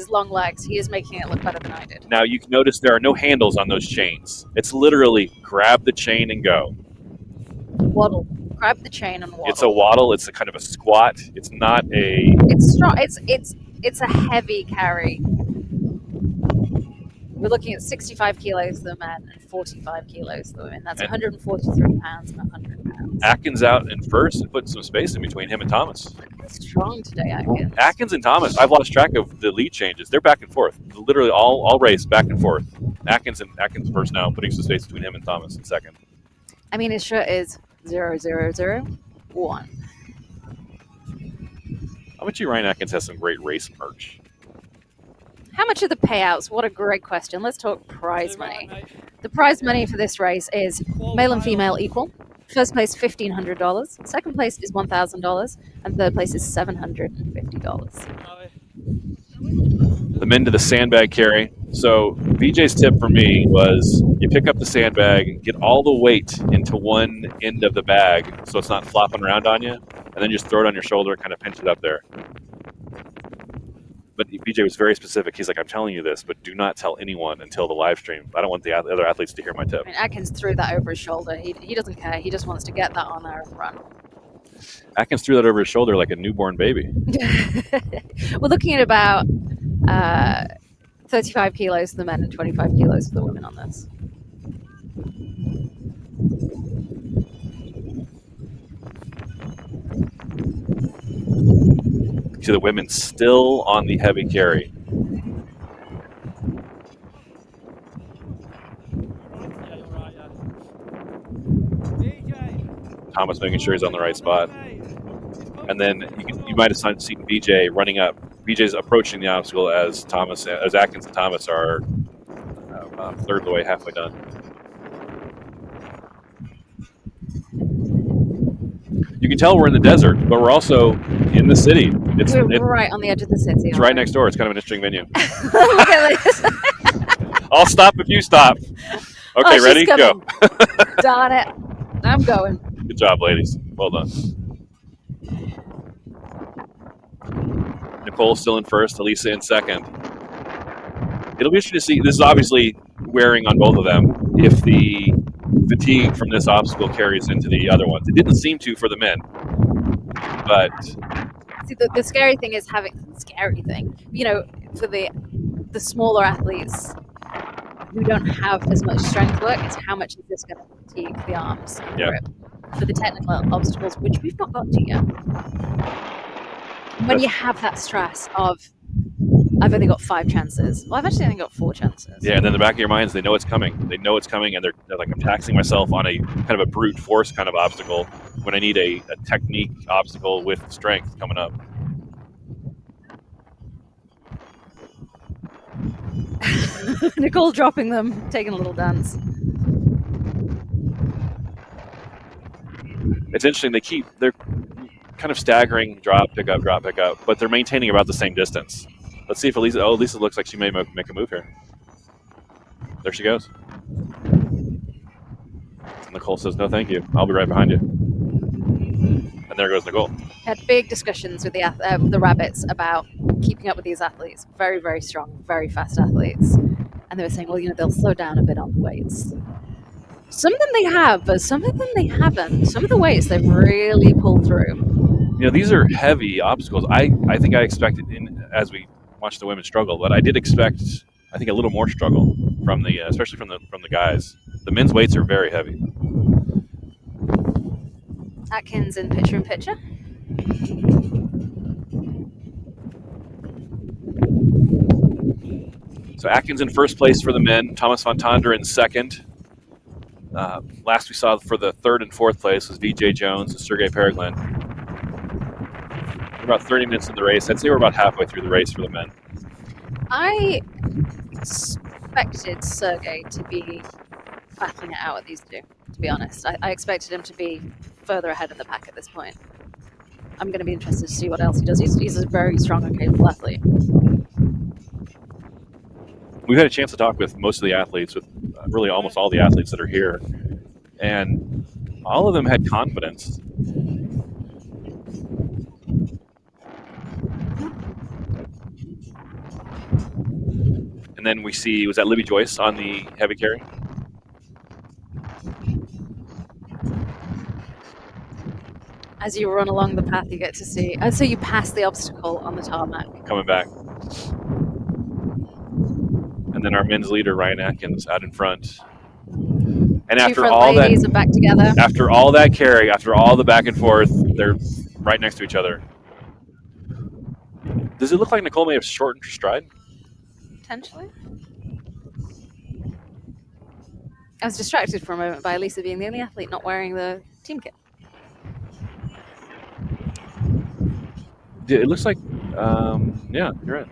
long legs, he is making it look better than I did. Now, you can notice there are no handles on those chains. It's literally grab the chain and go. Waddle. Grab the chain and waddle. It's a waddle. It's a kind of a squat. It's not a... It's strong. It's a heavy carry. We're looking at 65 kilos for the men and 45 kilos for the women. That's 143 pounds and 100 pounds. Atkins out in first and putting some space in between him and Thomas. Strong today, Atkins. Atkins and Thomas, I've lost track of the lead changes. They're back and forth. Literally all race back and forth. Atkins first now, putting some space between him and Thomas in second. I mean, his shirt is 0001. I bet you Ryan Atkins has some great race merch. How much are the payouts? What a great question. Let's talk prize money. The prize money for this race is male and female equal. First place, $1,500. Second place is $1,000. And third place is $750. The men to the sandbag carry. So Veejay's tip for me was you pick up the sandbag, get all the weight into one end of the bag so it's not flopping around on you, and then just throw it on your shoulder and kind of pinch it up there. But Veejay was very specific. He's like, I'm telling you this, but do not tell anyone until the live stream. I don't want the other athletes to hear my tip. I mean, Atkins threw that over his shoulder. He doesn't care. He just wants to get that on there and run. Atkins threw that over his shoulder like a newborn baby. We're looking at about 35 kilos for the men and 25 kilos for the women on this. See the women still on the heavy carry. Thomas making sure he's on the right spot. And then you might have seen Veejay running up. Veejay's approaching the obstacle as Atkins and Thomas are a third of the way, halfway done. You can tell we're in the desert, but we're also in the city. We're right on the edge of the city. It's right next door. It's kind of an interesting venue. Look at this. I'll stop if you stop. Okay, Oh, ready? Go. Darn it. I'm going. Good job, ladies. Well done. Nicole still in first, Alisa in second. It'll be interesting to see. This is obviously wearing on both of them if the fatigue from this obstacle carries into the other ones. It didn't seem to for the men. But see, the scary thing is you know, for the smaller athletes who don't have as much strength work, is how much is this going to fatigue the arms and Yeah. grip for the technical obstacles, which we've not got to yet. When you have that stress of, I've only got 5 chances. Well, I've actually only got 4 chances. yeah, and then in the back of your minds, they know it's coming. They know it's coming, and they're like, I'm taxing myself on a kind of a brute force kind of obstacle when I need a technique obstacle with strength coming up. Nicole dropping them, taking a little dance. It's interesting. They're kind of staggering, drop, pick up, but they're maintaining about the same distance. Let's see if Alisa. Oh, Alisa looks like she may make a move here. There she goes. And Nicole says, "No, thank you. I'll be right behind you." And there goes Nicole. Had big discussions with the rabbits about keeping up with these athletes. Very, very strong, very fast athletes. And they were saying, well, you know, they'll slow down a bit on the weights. Some of them they have, but some of them they haven't. Some of the weights they've really pulled through. You know, these are heavy obstacles. I think I expected, as we watched the women struggle, but I did expect, I think, a little more struggle from the, especially from the guys. The men's weights are very heavy. Atkins in picture. So Atkins in first place for the men, Thomas van Tonder in second. Last we saw for the third and fourth place was Veejay Jones and Sergey Pereglin. We're about 30 minutes in the race. I'd say we're about halfway through the race for the men. I expected Sergey to be battling it out with these two, to be honest. I expected him to be further ahead of the pack at this point. I'm going to be interested to see what else he does. He's a very strong and capable athlete. We've had a chance to talk with most of the athletes, with really almost all the athletes that are here, and all of them had confidence. And then we see, was that Libby Joyce on the heavy carry? As you run along the path, you get to see. So you pass the obstacle on the tarmac. Coming back. And then our men's leader, Ryan Atkins, out in front. And after all that, are back together. After all that carry, after all the back and forth, they're right next to each other. Does it look like Nicole may have shortened her stride? Potentially. I was distracted for a moment by Alisa being the only athlete not wearing the team kit. It looks like, yeah, you're right.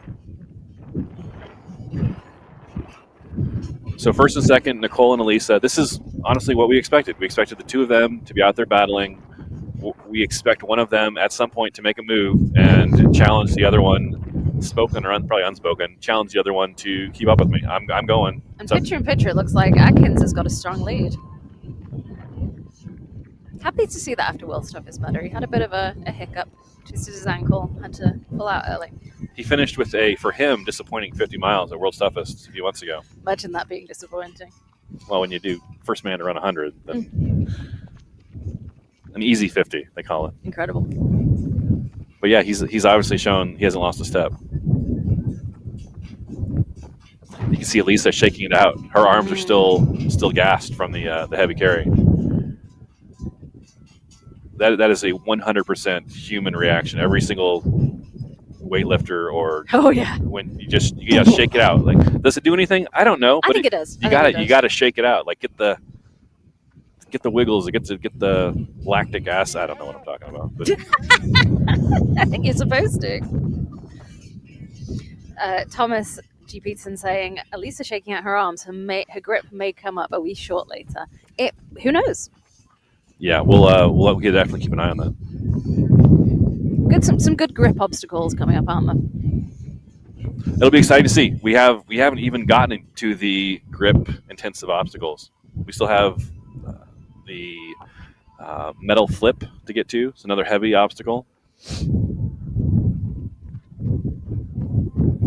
So first and second, Nicole and Alisa. This is honestly what we expected. We expected the two of them to be out there battling. We expect one of them at some point to make a move and challenge the other one, spoken or probably unspoken, challenge the other one to keep up with me. I'm going. And picture in picture, it looks like Atkins has got a strong lead. Happy to see that after World Toughest Mudder. He had a bit of a hiccup, twisted his ankle, had to pull out early. He finished with a, for him, disappointing 50 miles at World's Toughest a few months ago. Imagine that being disappointing. Well, when you do first man to run 100, then an easy 50, they call it. Incredible. But yeah, he's obviously shown he hasn't lost a step. You can see Alisa shaking it out. Her arms are still gassed from the heavy carry. That is a 100% human reaction. Every single weightlifter or when you gotta shake it out. Like, does it do anything? I don't know. I think it does. You gotta shake it out. Like get the wiggles. Get the lactic acid. I don't know what I'm talking about. But. I think you're supposed to. Thomas G. Peterson saying Alisa shaking out her arms. Her grip may come up a wee short later. Who knows? Yeah, we'll definitely keep an eye on that. Some good grip obstacles coming up, aren't there? It'll be exciting to see. We haven't even gotten to the grip intensive obstacles. We still have the Mettle flip to get to. It's another heavy obstacle. You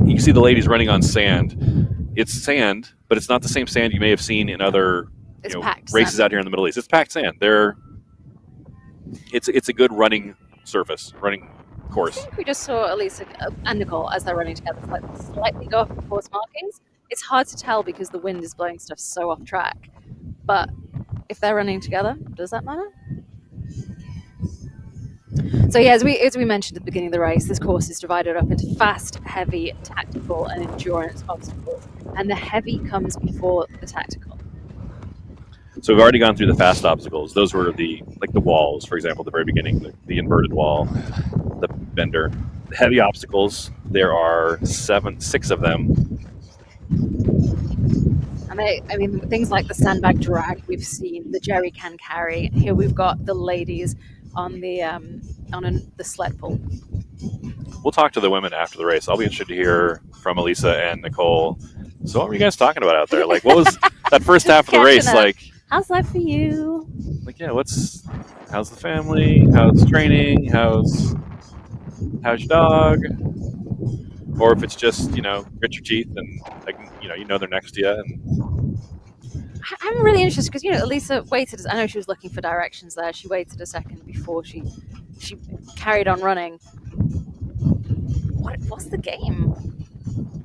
can see the ladies running on sand. It's sand, but it's not the same sand you may have seen in other races out here in the Middle East. It's packed sand. It's a good running course. I think we just saw Alisa and Nicole as they're running together slightly go off the course markings. It's hard to tell because the wind is blowing stuff so off track. But if they're running together, does that matter? So yeah, as we mentioned at the beginning of the race, this course is divided up into fast, heavy, tactical, and endurance obstacles. And the heavy comes before the tactical. So we've already gone through the fast obstacles. Those were the walls, for example, at the very beginning, the inverted wall, the bender. The heavy obstacles, there are 6 of them. And things like the sandbag drag we've seen, the jerry can carry. Here we've got the ladies on the sled pull. We'll talk to the women after the race. I'll be interested to hear from Alisa and Nicole. So what were you guys talking about out there? Like, what was that first half of the race like? How's life for you? Like, yeah, how's the family? How's training? How's your dog? Or if it's just, grit your teeth and, they're next to you. And I'm really interested because, Alisa waited. I know she was looking for directions there. She waited a second before she carried on running. What's the game?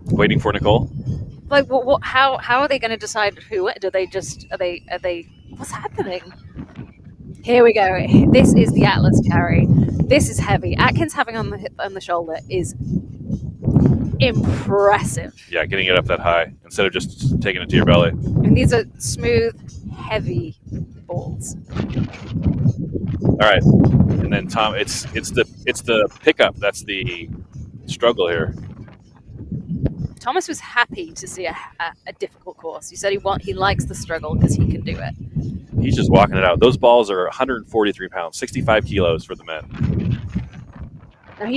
Waiting for Nicole? Like, what? How are they going to decide who? Do they just? Are they? What's happening? Here we go. This is the Atlas carry. This is heavy. Atkins having on the shoulder is impressive. Yeah, getting it up that high instead of just taking it to your belly. And these are smooth, heavy balls. All right, and then Tom, it's the pickup that's the struggle here. Thomas was happy to see a difficult course. He said he likes the struggle because he can do it. He's just walking it out. Those balls are 143 pounds, 65 kilos for the men. Now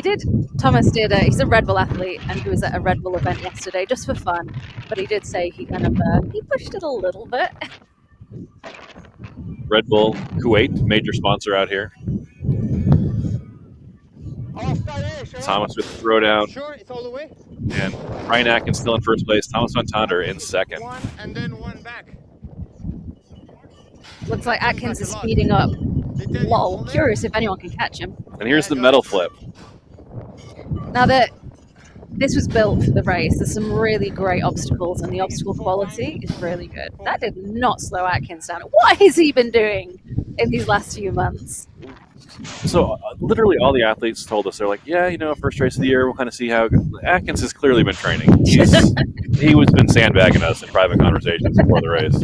Thomas did, he's a Red Bull athlete and he was at a Red Bull event yesterday just for fun. But he did say he pushed it a little bit. Red Bull, Kuwait, major sponsor out here. Thomas with the throwdown. Sure, it's all the way. And Ryan Atkins still in first place. Thomas van Tonder in second. One and then one back. Looks like Atkins is speeding up. Lol. Curious if anyone can catch him. And here's the Mettle flip. Now this was built for the race. There's some really great obstacles and the obstacle quality is really good. That did not slow Atkins down. What has he been doing in these last few months? So literally all the athletes told us, they're like, yeah, first race of the year, we'll kind of see how it goes. Atkins has clearly been training. He was been sandbagging us in private conversations before the race.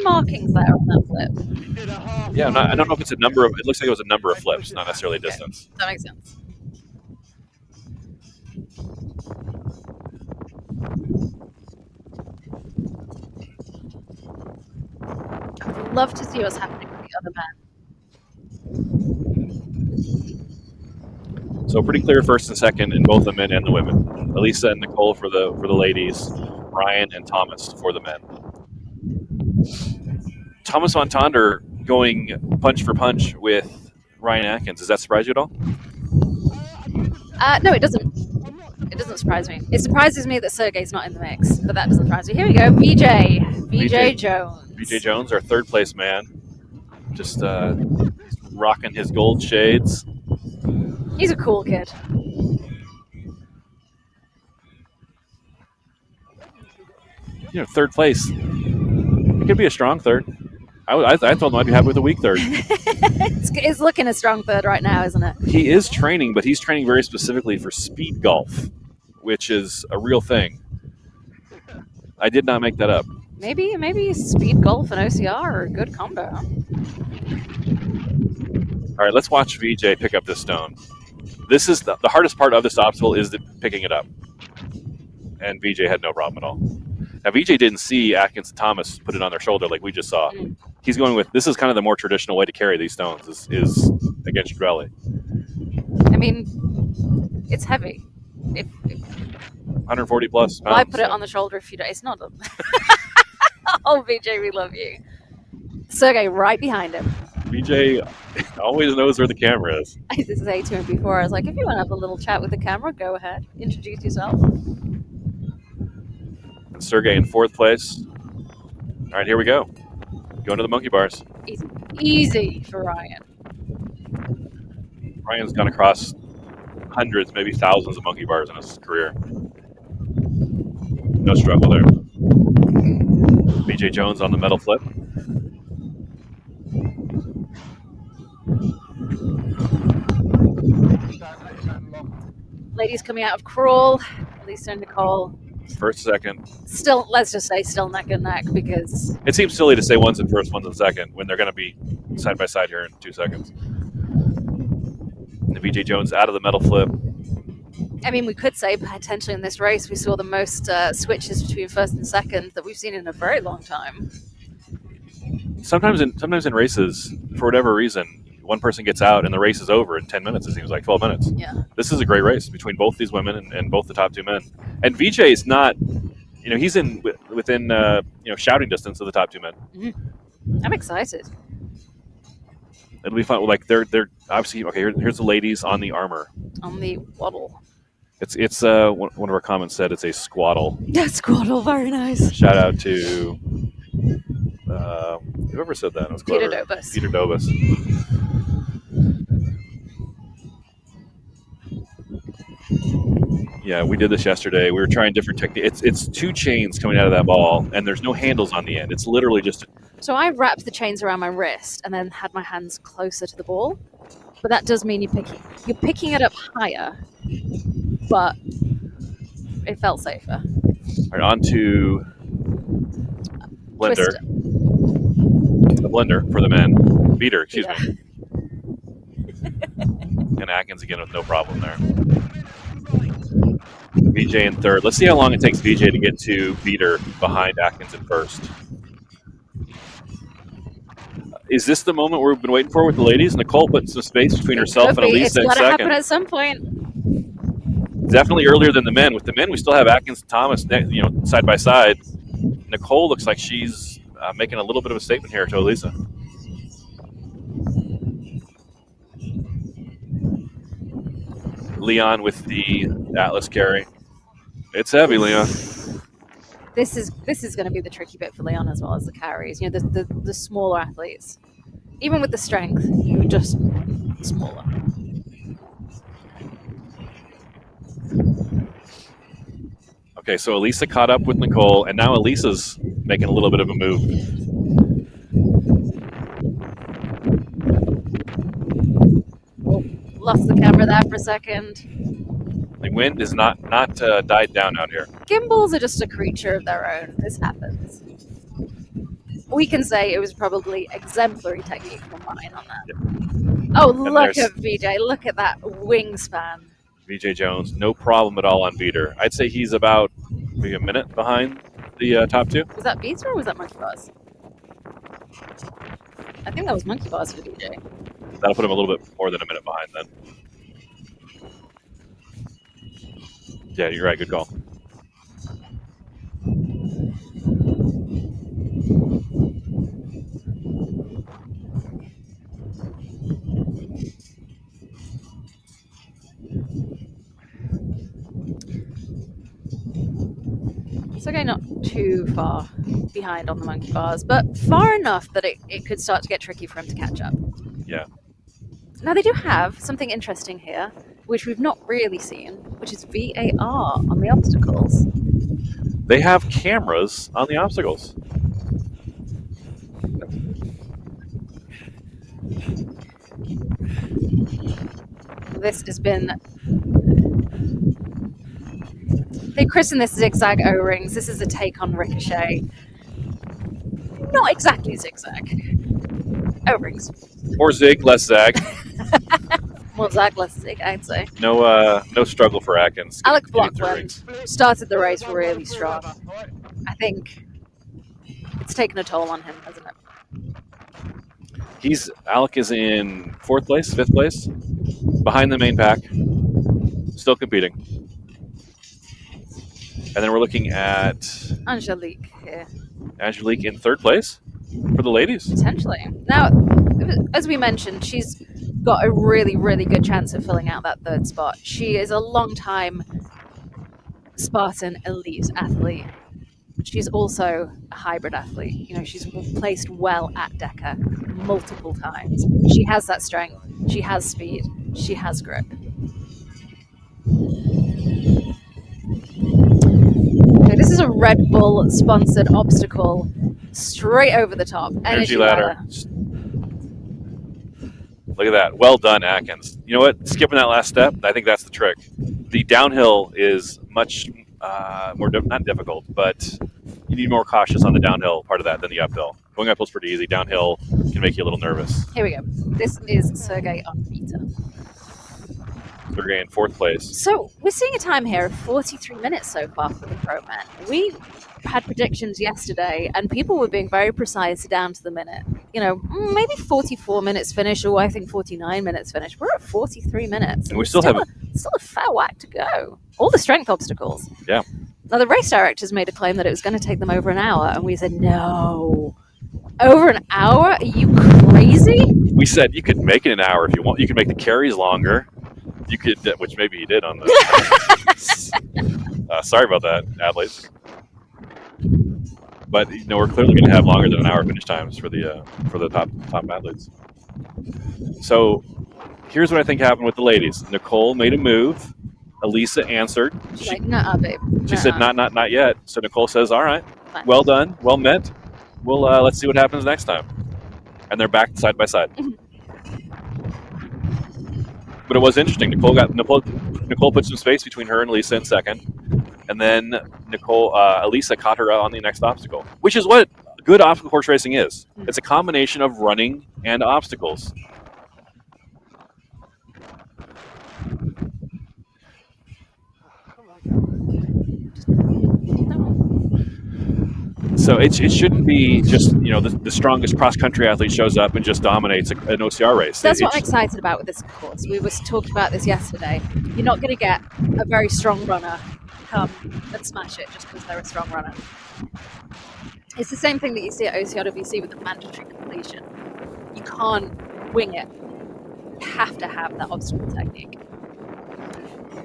markings there on that flip. Yeah, I don't know if it's a number of. It looks like it was a number of flips, not necessarily a distance. That makes sense. I'd love to see what's happening with the other man. So pretty clear first and second in both the men and the women. Alisa and Nicole for the ladies. Ryan and Thomas for the men. Thomas van Tonder going punch for punch with Ryan Atkins. Does that surprise you at all? No, it doesn't. It doesn't surprise me. It surprises me that Sergey's not in the mix, but that doesn't surprise me. Here we go, Veejay Jones. Veejay Jones, our third place man, just rocking his gold shades. He's a cool kid. You know, third place. It could be a strong third. I told him I'd be happy with a weak third. It's looking a strong third right now, isn't it? He is training, but he's training very specifically for speed golf, which is a real thing. I did not make that up. Maybe speed golf and OCR are a good combo. All right, let's watch Veejay pick up this stone. This is the hardest part of this obstacle is picking it up. And Veejay had no problem at all. Now, Veejay didn't see Atkins and Thomas put it on their shoulder like we just saw. He's going with, this is kind of the more traditional way to carry these stones is against your belly. I mean, it's heavy. If 140 plus pounds. why put it on the shoulder if you don't? It's not a... Oh, Veejay, we love you. Sergey right behind him. Veejay always knows where the camera is. I did say to him before, I was like, if you want to have a little chat with the camera, go ahead. Introduce yourself. And Sergey in fourth place. All right, here we go. Going to the monkey bars. Easy for Ryan. Ryan's gone across hundreds, maybe thousands of monkey bars in his career. No struggle there. Veejay Jones on the metal flip. Ladies coming out of crawl. Alisa and Nicole. First, second. Still, let's just say still neck and neck because... It seems silly to say one's in first, one's in second when they're going to be side by side here in 2 seconds. And Veejay Jones out of the metal flip. I mean, we could say potentially in this race we saw the most switches between first and second that we've seen in a very long time. Sometimes in races, for whatever reason, one person gets out and the race is over in 10 minutes. It seems like 12 minutes. Yeah. This is a great race between both these women and both the top two men. And Veejay is not, he's within shouting distance of the top two men. Mm-hmm. I'm excited. It'll be fun. Like they're obviously okay. Here's the ladies on the armor. On the waddle. It's one of our comments said it's a squaddle. Yeah, squaddle, very nice. Shout out to whoever said that. It was clever. Peter Dobus. Yeah, we did this yesterday. We were trying different techniques. It's two chains coming out of that ball, and there's no handles on the end. It's literally just. So I wrapped the chains around my wrist and then had my hands closer to the ball. But that does mean you're picking it up higher, but it felt safer. All right, on to blender. The blender for the men. Beater, excuse me. And Atkins again with no problem there. Veejay in third. Let's see how long it takes Veejay to get to beater behind Atkins in first. Is this the moment we've been waiting for with the ladies? Nicole putting some space between herself and Alisa in second. It's got to happen at some point. Definitely earlier than the men. With the men, we still have Atkins and Thomas, side by side. Nicole looks like she's making a little bit of a statement here to Alisa. Leon with the Atlas carry. It's heavy, Leon. This is going to be the tricky bit for Leon as well as the carries. The smaller athletes, even with the strength, you just smaller. Okay, so Alisa caught up with Nicole, and now Alisa's making a little bit of a move. Lost the camera there for a second. The wind is not died down out here. Gimbals are just a creature of their own. This happens. we can say it was probably exemplary technique from Ryan on that. Oh, look at Veejay. Look at that wingspan. Veejay Jones, no problem at all on beater. I'd say he's about maybe a minute behind the top two. Was that beater or was that monkey bars? I think that was monkey bars for Veejay. That'll put him a little bit more than a minute behind then. Yeah, you're right. Good call. It's okay, not too far behind on the monkey bars, but far enough that it could start to get tricky for him to catch up. Yeah. Now, they do have something interesting here, which we've not really seen, which is VAR on the obstacles. They have cameras on the obstacles. This has been... They christen this zigzag O-rings. This is a take on Ricochet. Not exactly zigzag. O-rings. More zig, less zag. More zag, less zig, I'd say. No struggle for Atkins. Alec getting through Blockland rings. started the race really strong. I think it's taken a toll on him, hasn't it? Alec is in 4th place, 5th place, behind the main pack, still competing. And then we're looking at Angelique here. Angelique in 3rd place for the ladies. Potentially. Now, as we mentioned, she's got a really, really good chance of filling out that 3rd spot. She is a long-time Spartan elite athlete. She's also a hybrid athlete. You know, she's placed well at DECA multiple times. She has that strength. She has speed. She has grip. Okay, this is a Red Bull sponsored obstacle straight over the top. Energy ladder. Look at that. Well done, Atkins. You know what? Skipping that last step, I think that's the trick. The downhill is much more, not difficult, but you need more cautious on the downhill part of that than the uphill. Going uphill is pretty easy. Downhill can make you a little nervous. Here we go. This is Sergey on beta. Sergey in 4th place. So we're seeing a time here of 43 minutes so far for the pro men. We had predictions yesterday, and people were being very precise down to the minute. You know, maybe 44 minutes finish, or I think 49 minutes finish. We're at 43 minutes, and we still have still a fair whack to go. All the strength obstacles. Yeah. Now the race directors made a claim that it was going to take them over an hour, and we said no. Over an hour? Are you crazy? We said you could make it an hour if you want. You could make the carries longer. You could, which maybe you did on the. Sorry about that, athletes. But you know, we're clearly going to have longer than an hour finish times for the top athletes. So here's what I think happened with the ladies. Nicole made a move. Alisa answered. She's like, "Nuh-uh, babe." She said, "Not yet." So Nicole says, "All right, Fine. Well done, well met. We'll let's see what happens next time." And they're back side by side. But it was interesting. Nicole put some space between her and Alisa in 2nd, and then Alisa caught her on the next obstacle, which is what good obstacle course racing is. It's a combination of running and obstacles. So it shouldn't be just, you know, the strongest cross-country athlete shows up and just dominates an OCR race. That's what I'm excited about with this course. We were talking about this yesterday. You're not going to get a very strong runner come and smash it just because they're a strong runner. It's the same thing that you see at OCRWC with the mandatory completion. You can't wing it. You have to have that obstacle technique.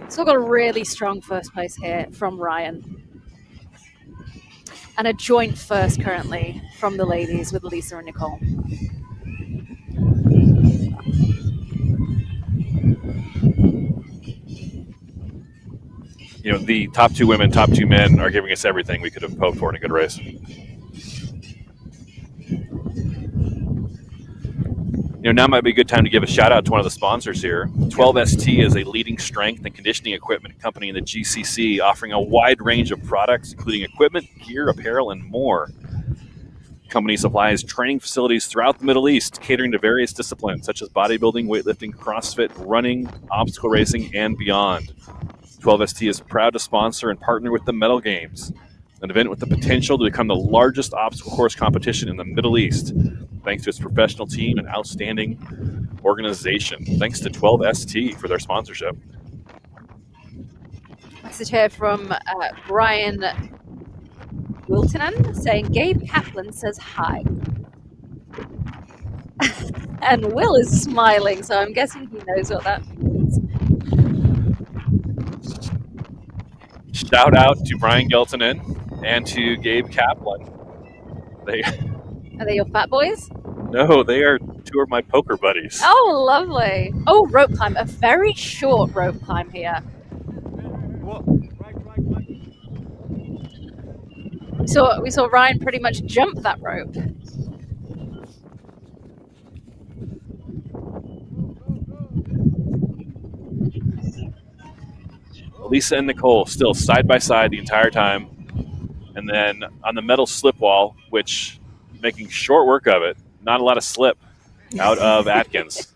So I've got a really strong 1st place here from Ryan. And a joint 1st currently from the ladies with Alisa and Nicole. You know, the top 2 women, top 2 men are giving us everything we could have hoped for in a good race. You know, now might be a good time to give a shout out to one of the sponsors here. 12ST is a leading strength and conditioning equipment company in the GCC, offering a wide range of products, including equipment, gear, apparel, and more. Company supplies training facilities throughout the Middle East, catering to various disciplines such as bodybuilding, weightlifting, CrossFit, running, obstacle racing, and beyond. 12ST is proud to sponsor and partner with the Mettle Games, an event with the potential to become the largest obstacle course competition in the Middle East, thanks to its professional team and outstanding organization. Thanks to 12ST for their sponsorship. Message here from Brian Wiltonen saying Gabe Kaplan says hi. And Will is smiling, so I'm guessing he knows what that means. Shout out to Brian Geltonen and to Gabe Kaplan. Are they your fat boys? No, they are two of my poker buddies. Oh, lovely. Oh, rope climb. A very short rope climb here. We saw Ryan pretty much jump that rope. Alisa and Nicole still side by side the entire time. And then on the metal slip wall, which making short work of it, not a lot of slip out of Atkins.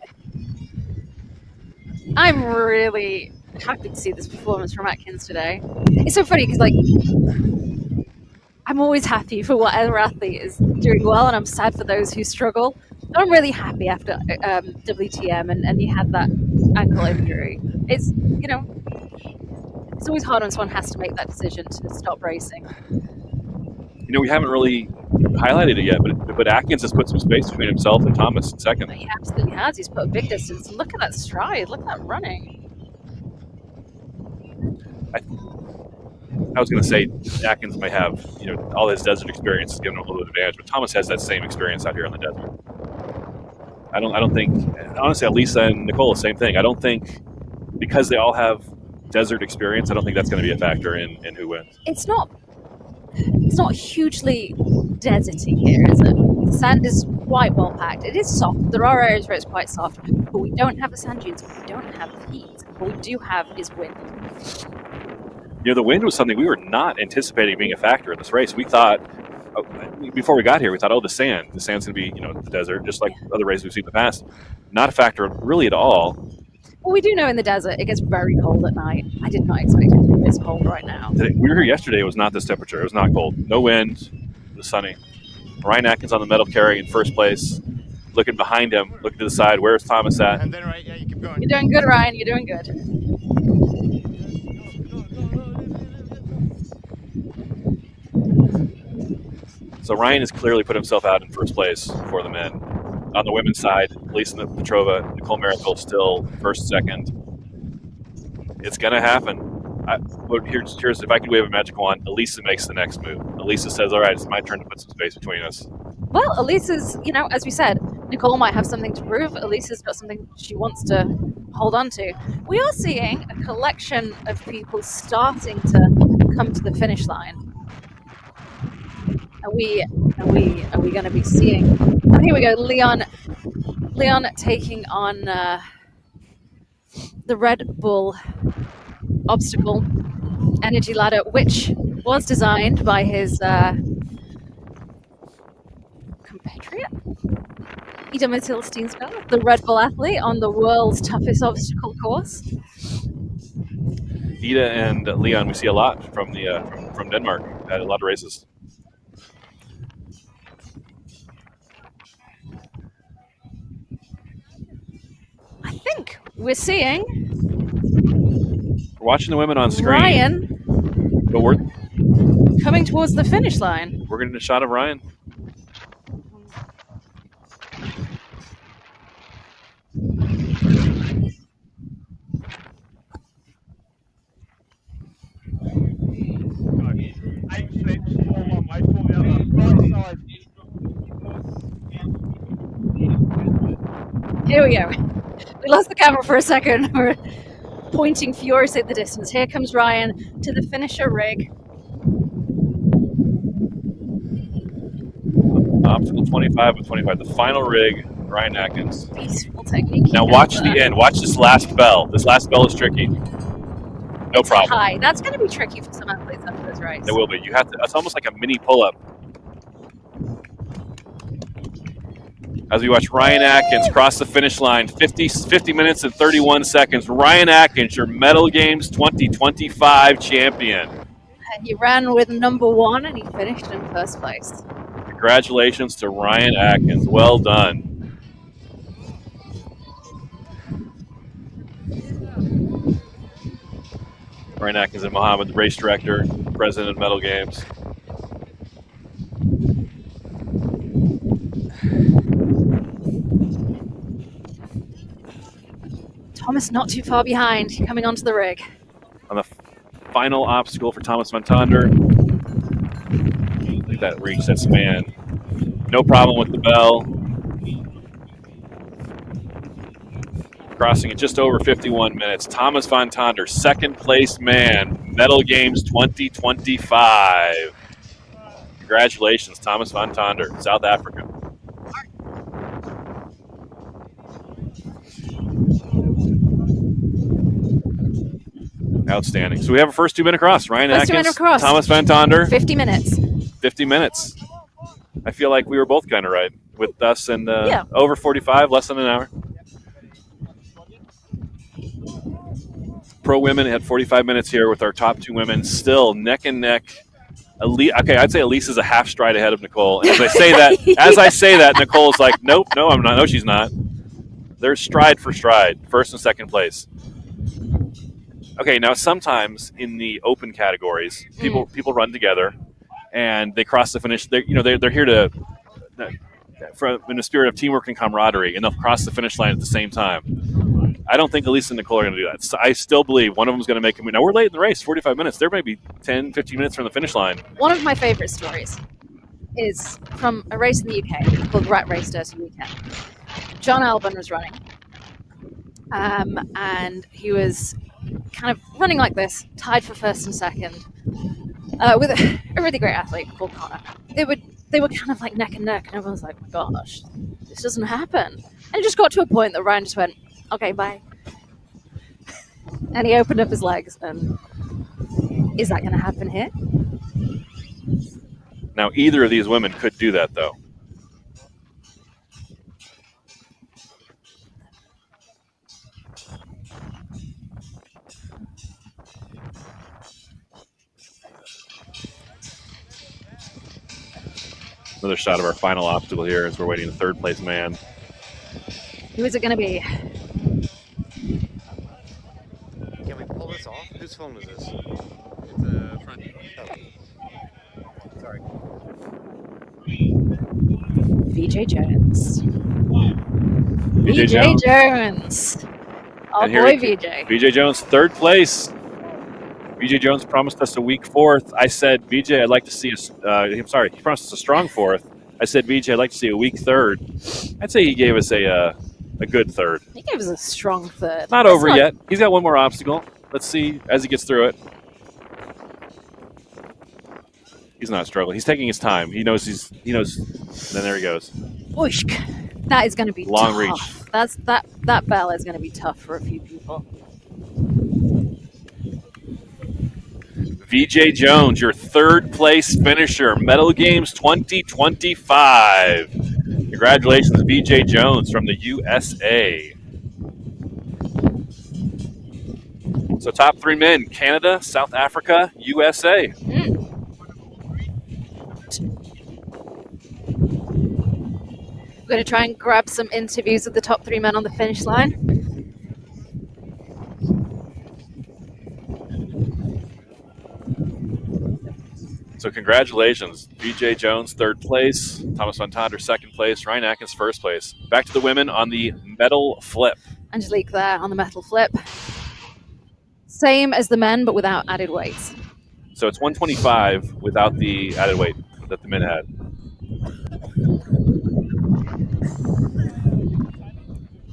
I'm really happy to see this performance from Atkins today. It's so funny because, like, I'm always happy for whatever athlete is doing well, and I'm sad for those who struggle. But I'm really happy after WTM and you had that ankle injury. It's, you know, it's always hard when someone has to make that decision to stop racing. You know, we haven't really highlighted it yet, but Atkins has put some space between himself and Thomas in second. He absolutely has. He's put a big distance. Look at that stride. Look at that running. I was going to say Atkins may have, you know, all his desert experience has given him a little bit of advantage, but Thomas has that same experience out here on the desert. I don't think, honestly, Alisa and Nicole, same thing. I don't think, because they all have desert experience, I don't think that's going to be a factor in who wins. It's not hugely deserty here, is it? The sand is quite well packed. It is soft. There are areas where it's quite soft, but we don't have the sand dunes. We don't have the heat. What we do have is wind. You know, the wind was something we were not anticipating being a factor in this race. We thought, before we got here, the sand's going to be, you know, the desert, just like other races we've seen in the past. Not a factor really at all. Well, we do know in the desert it gets very cold at night. I did not expect it to be this cold right now. We were here yesterday. It was not this temperature. It was not cold. No wind. It was sunny. Ryan Atkins on the Mettle carry in first place. Looking behind him, looking to the side. Where's Thomas at? And then right, yeah, you keep going. You're doing good, Ryan. You're doing good. So Ryan has clearly put himself out in first place for the men. On the women's side, Alisa and Petrova, Nicole Mericle still first, second. It's going to happen. Here's if I could wave a magic wand, Alisa makes the next move. Alisa says, all right, it's my turn to put some space between us. Well, Alisa's, you know, as we said, Nicole might have something to prove. Alisa's got something she wants to hold on to. We are seeing a collection of people starting to come to the finish line. Are we going to be seeing? And here we go, Leon taking on the Red Bull obstacle energy ladder, which was designed by his compatriot Ida Matilde-Steensberg, the Red Bull athlete on the world's toughest obstacle course. Ida and Leon, we see a lot from the from Denmark at a lot of races. I think we're seeing We're watching the women on screen. Ryan But we're coming towards the finish line. We're getting a shot of Ryan. Here we go. We lost the camera for a second. We're pointing furiously at the distance. Here comes Ryan to the finisher rig. Obstacle 25 with 25. The final rig, Ryan Atkins. Peaceful technique. Now watch the end. Watch this last bell. This last bell is tricky. No problem. High. That's going to be tricky for some athletes after this race. It will be. You have to. It's almost like a mini pull-up. as we watch Ryan Atkins cross the finish line, 50 minutes and 31 seconds. Ryan Atkins, your Mettle Games 2025 champion. And he ran with number 1 and he finished in first place. Congratulations to Ryan Atkins. Well done. Ryan Atkins and Mohammed, the race director, president of Mettle Games. Thomas not too far behind, coming onto the rig. On the final obstacle for Thomas van Tonder. Look at that reach, that span. No problem with the bell. Crossing in just over 51 minutes. Thomas van Tonder, second place man, Mettle Games 2025. Congratulations, Thomas van Tonder, South Africa. Outstanding. So we have a first 2 minute cross. Ryan Atkins, Thomas van Tonder. 50 minutes. 50 minutes. I feel like we were both kind of right with us and over 45, less than an hour. Pro women had 45 minutes here with our top 2 women still neck and neck. Okay, I'd say Alisa's a half stride ahead of Nicole. And as I say that, Nicole's like, nope, no, I'm not. No, she's not. They're stride for stride, first and second place. Okay, now sometimes in the open categories, people run together and they cross the finish. They're here to, in the spirit of teamwork and camaraderie, and they'll cross the finish line at the same time. I don't think Alisa and Nicole are going to do that. So I still believe one of them is going to make a move. Now, we're late in the race, 45 minutes. There may be 10, 15 minutes from the finish line. One of my favorite stories is from a race in the UK called Rat Race Dirty Weekend. John Alban was running. And he was kind of running like this, tied for first and second, with a really great athlete called Connor. They were kind of like neck and neck, and everyone was like, oh my gosh, this doesn't happen. And it just got to a point that Ryan just went, okay, bye. And he opened up his legs, and is that going to happen here? Now, either of these women could do that, though. Another shot of our final obstacle here as we're waiting the third place man. Who is it going to be? Can we pull this off? Whose phone is this? It's the front. Oh. Sorry. Veejay Jones. Veejay Jones. Oh boy, Veejay. Veejay Jones, third place. Veejay Jones promised us a weak fourth. I said, Veejay, I'd like to see he promised us a strong fourth. I said, Veejay, I'd like to see a weak third. I'd say he gave us a good third. He gave us a strong third. Not over yet. He's got one more obstacle. Let's see as he gets through it. He's not struggling. He's taking his time. He knows. And then there he goes. Whooshk. That is going to be long tough. reach. That bell is going to be tough for a few people. Veejay Jones, your third place finisher, Mettle Games 2025. Congratulations, Veejay Jones from the USA. So top 3 men, Canada, South Africa, USA. We're going to try and grab some interviews with the top 3 men on the finish line. So congratulations, Veejay Jones, third place, Thomas van Tonder, second place, Ryan Atkins, first place. Back to the women on the Mettle flip. Angelique there on the Mettle flip. Same as the men, but without added weights. So it's 125 without the added weight that the men had.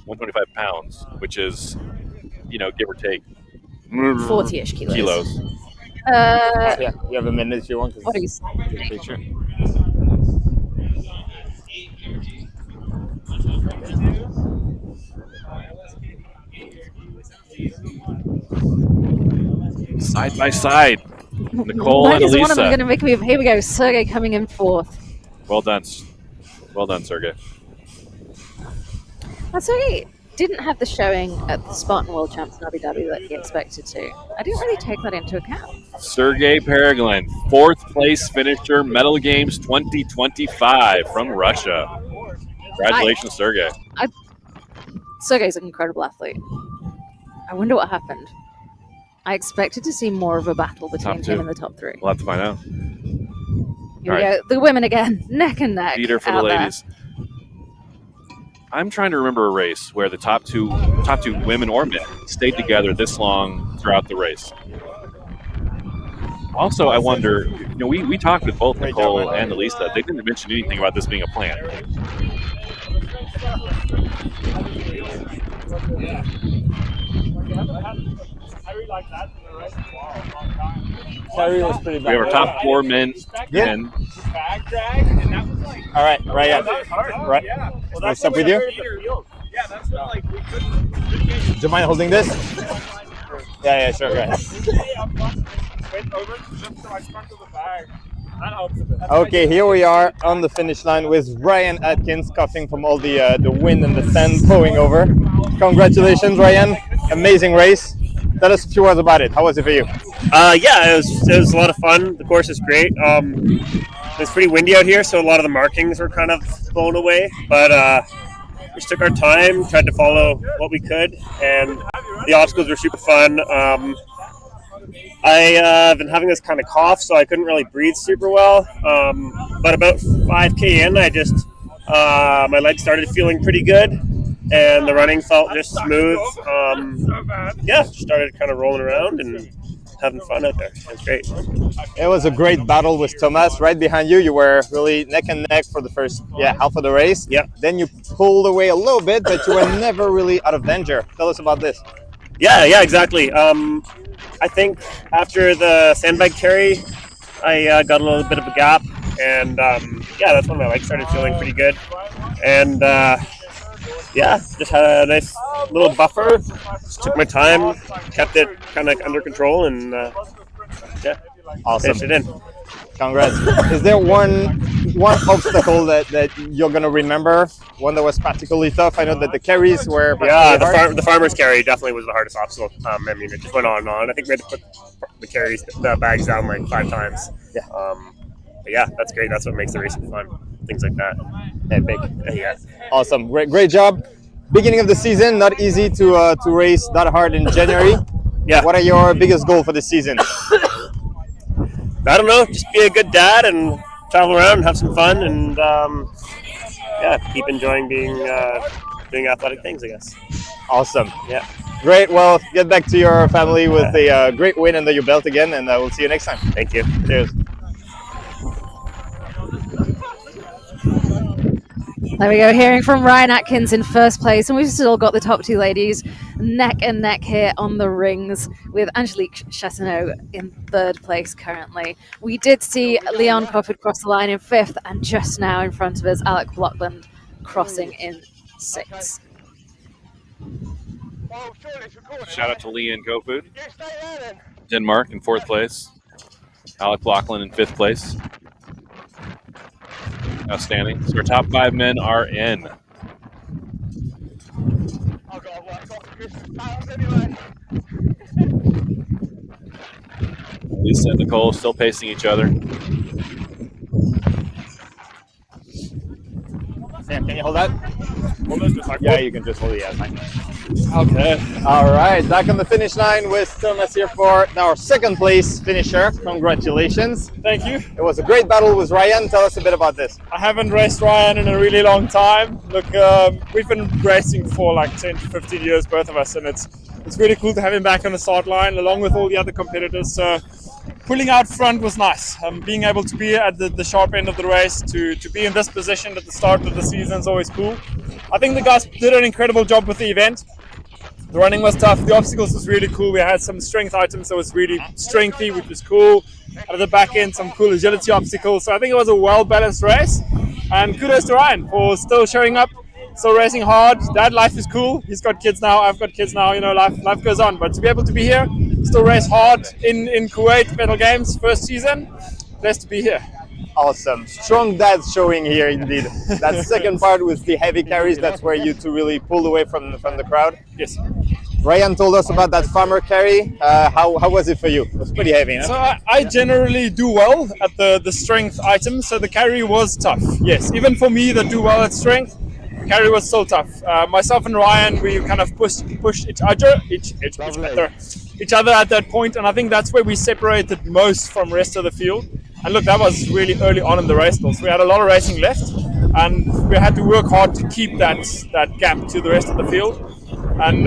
125 pounds, which is, give or take 40-ish kilos. Yeah, you have a minute if you want. What do you say? Picture. Side by side, Nicole and Alisa. One of them going to make me. Here we go. Sergey coming in fourth. Well done, Sergey. That's okay. Didn't have the showing at the Spartan World Champs in Abu Dhabi that he expected to. I didn't really take that into account. Sergey Pereglin, 4th place finisher, Mettle Games 2025 from Russia. Congratulations, Sergey. Sergey's an incredible athlete. I wonder what happened. I expected to see more of a battle between him and the top 3. We'll have to find out. Here we go. The women again, neck and neck. Peter for the ladies. I'm trying to remember a race where the top two women or men stayed together this long throughout the race. Also, I wonder, we talked with both Nicole and Alisa. They didn't mention anything about this being a plan. Carry was pretty bad. We have our top 4 men. Yeah. All right, Ryan. Right. What's up with you? Do you mind holding this? Yeah, sure. Go ahead. Okay, here we are on the finish line with Ryan Atkins, coughing from all the wind and the sand blowing over. Congratulations, Ryan! Amazing race. Tell us a few words about it. How was it for you? Yeah, it was a lot of fun. The course is great. It's pretty windy out here, so a lot of the markings were kind of blown away. But we just took our time, tried to follow what we could, and the obstacles were super fun. I've been having this kind of cough, so I couldn't really breathe super well. But about 5K in, I just my legs started feeling pretty good, and the running felt just smooth. Just started kind of rolling around and having fun out there. It was great. It was a great battle with Thomas. Right behind you, you were really neck and neck for the first half of the race. Yeah. Then you pulled away a little bit, but you were never really out of danger. Tell us about this. Yeah, exactly. I think after the sandbag carry, I got a little bit of a gap, and that's when my legs started feeling pretty good. And just had a nice little buffer. Just took my time, kept it kind of under control, and awesome. Finished it in. Congrats. Is there one obstacle that you're going to remember? One that was particularly tough? I know that the carries were hard. The farmer's carry definitely was the hardest obstacle. It just went on and on. I think we had to put the bags down like 5 times. Yeah. That's great. That's what makes the racing fun. Things like that. Epic. Yeah. Awesome. Great job. Beginning of the season, not easy to race that hard in January. Yeah. What are your biggest goals for this season? I don't know. Just be a good dad and travel around and have some fun, and keep enjoying doing athletic things, I guess. Awesome. Yeah. Great. Well, get back to your family with a great win under your belt again, and we'll see you next time. Thank you. Cheers. There we go, hearing from Ryan Atkins in first place, and we've still got the top 2 ladies neck and neck here on the rings, with Angelique Chassenot in 3rd place currently. We did see Leon Crawford cross the line in 5th, and just now in front of us, Alec Blockland crossing in 6th. Shout out to Leon Kofod, Denmark in 4th place. Alec Blockland in 5th place. Outstanding. So our top 5 men are in. Lisa and Nicole still pacing each other. Sam, can you hold that? Yeah, you can just hold it. Yeah, fine. Okay. All right, back on the finish line with Thomas here for our 2nd place finisher. Congratulations. Thank you. It was a great battle with Ryan. Tell us a bit about this. I haven't raced Ryan in a really long time. Look, we've been racing for like 10 to 15 years, both of us, and it's really cool to have him back on the start line along with all the other competitors. So pulling out front was nice. Being able to be at the sharp end of the race, to be in this position at the start of the season is always cool. I think the guys did an incredible job with the event. The running was tough. The obstacles was really cool. We had some strength items that was really strengthy, which was cool. At the back end, some cool agility obstacles. So I think it was a well-balanced race. And kudos to Ryan for still showing up, still racing hard. Dad life is cool. He's got kids now. I've got kids now. Life goes on. But to be able to be here, still race hard in Kuwait Mettle Games, first season, blessed to be here. Awesome. Strong dads showing here indeed. That second part with the heavy carries, that's where you two really pulled away from the crowd. Yes. Ryan told us about that farmer carry. How was it for you? It was pretty heavy, huh? So I generally do well at the strength items, so the carry was tough. Yes, even for me that do well at strength, the carry was so tough. Myself and Ryan, we kind of pushed each other at that point, and I think that's where we separated most from the rest of the field. And look, that was really early on in the race though. So we had a lot of racing left, and we had to work hard to keep that gap to the rest of the field. And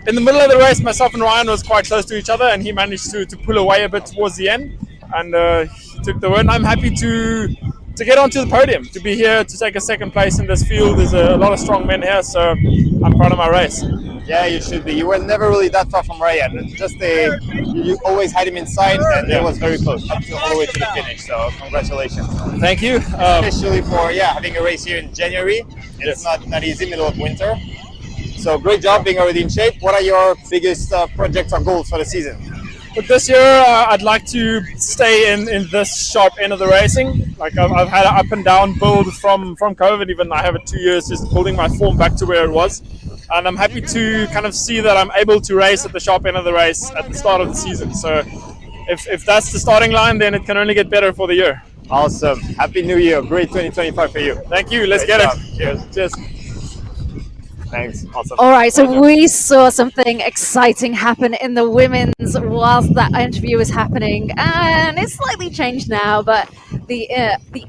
in the middle of the race, myself and Ryan was quite close to each other, and he managed to pull away a bit towards the end, and he took the win. I'm happy to get onto the podium, to be here to take a second place in this field. There's a lot of strong men here, so I'm proud of my race. Yeah, you should be. You were never really that far from Ryan. You always had him inside, and it was very close, up to all the way to the finish. So congratulations. Thank you. Especially for having a race here in January. It's not easy, middle of winter. So great job being already in shape. What are your biggest projects or goals for the season? But this year, I'd like to stay in this sharp end of the racing. Like I've had an up and down build from COVID. Even I have it 2 years just building my form back to where it was. And I'm happy to kind of see that I'm able to race at the sharp end of the race at the start of the season. So if that's the starting line, then it can only get better for the year. Awesome. Happy New Year. Great 2025 for you. Thank you. Let's get it. Cheers. Cheers. Thanks. Awesome. All right, so we saw something exciting happen in the women's whilst that interview was happening, and it's slightly changed now, but the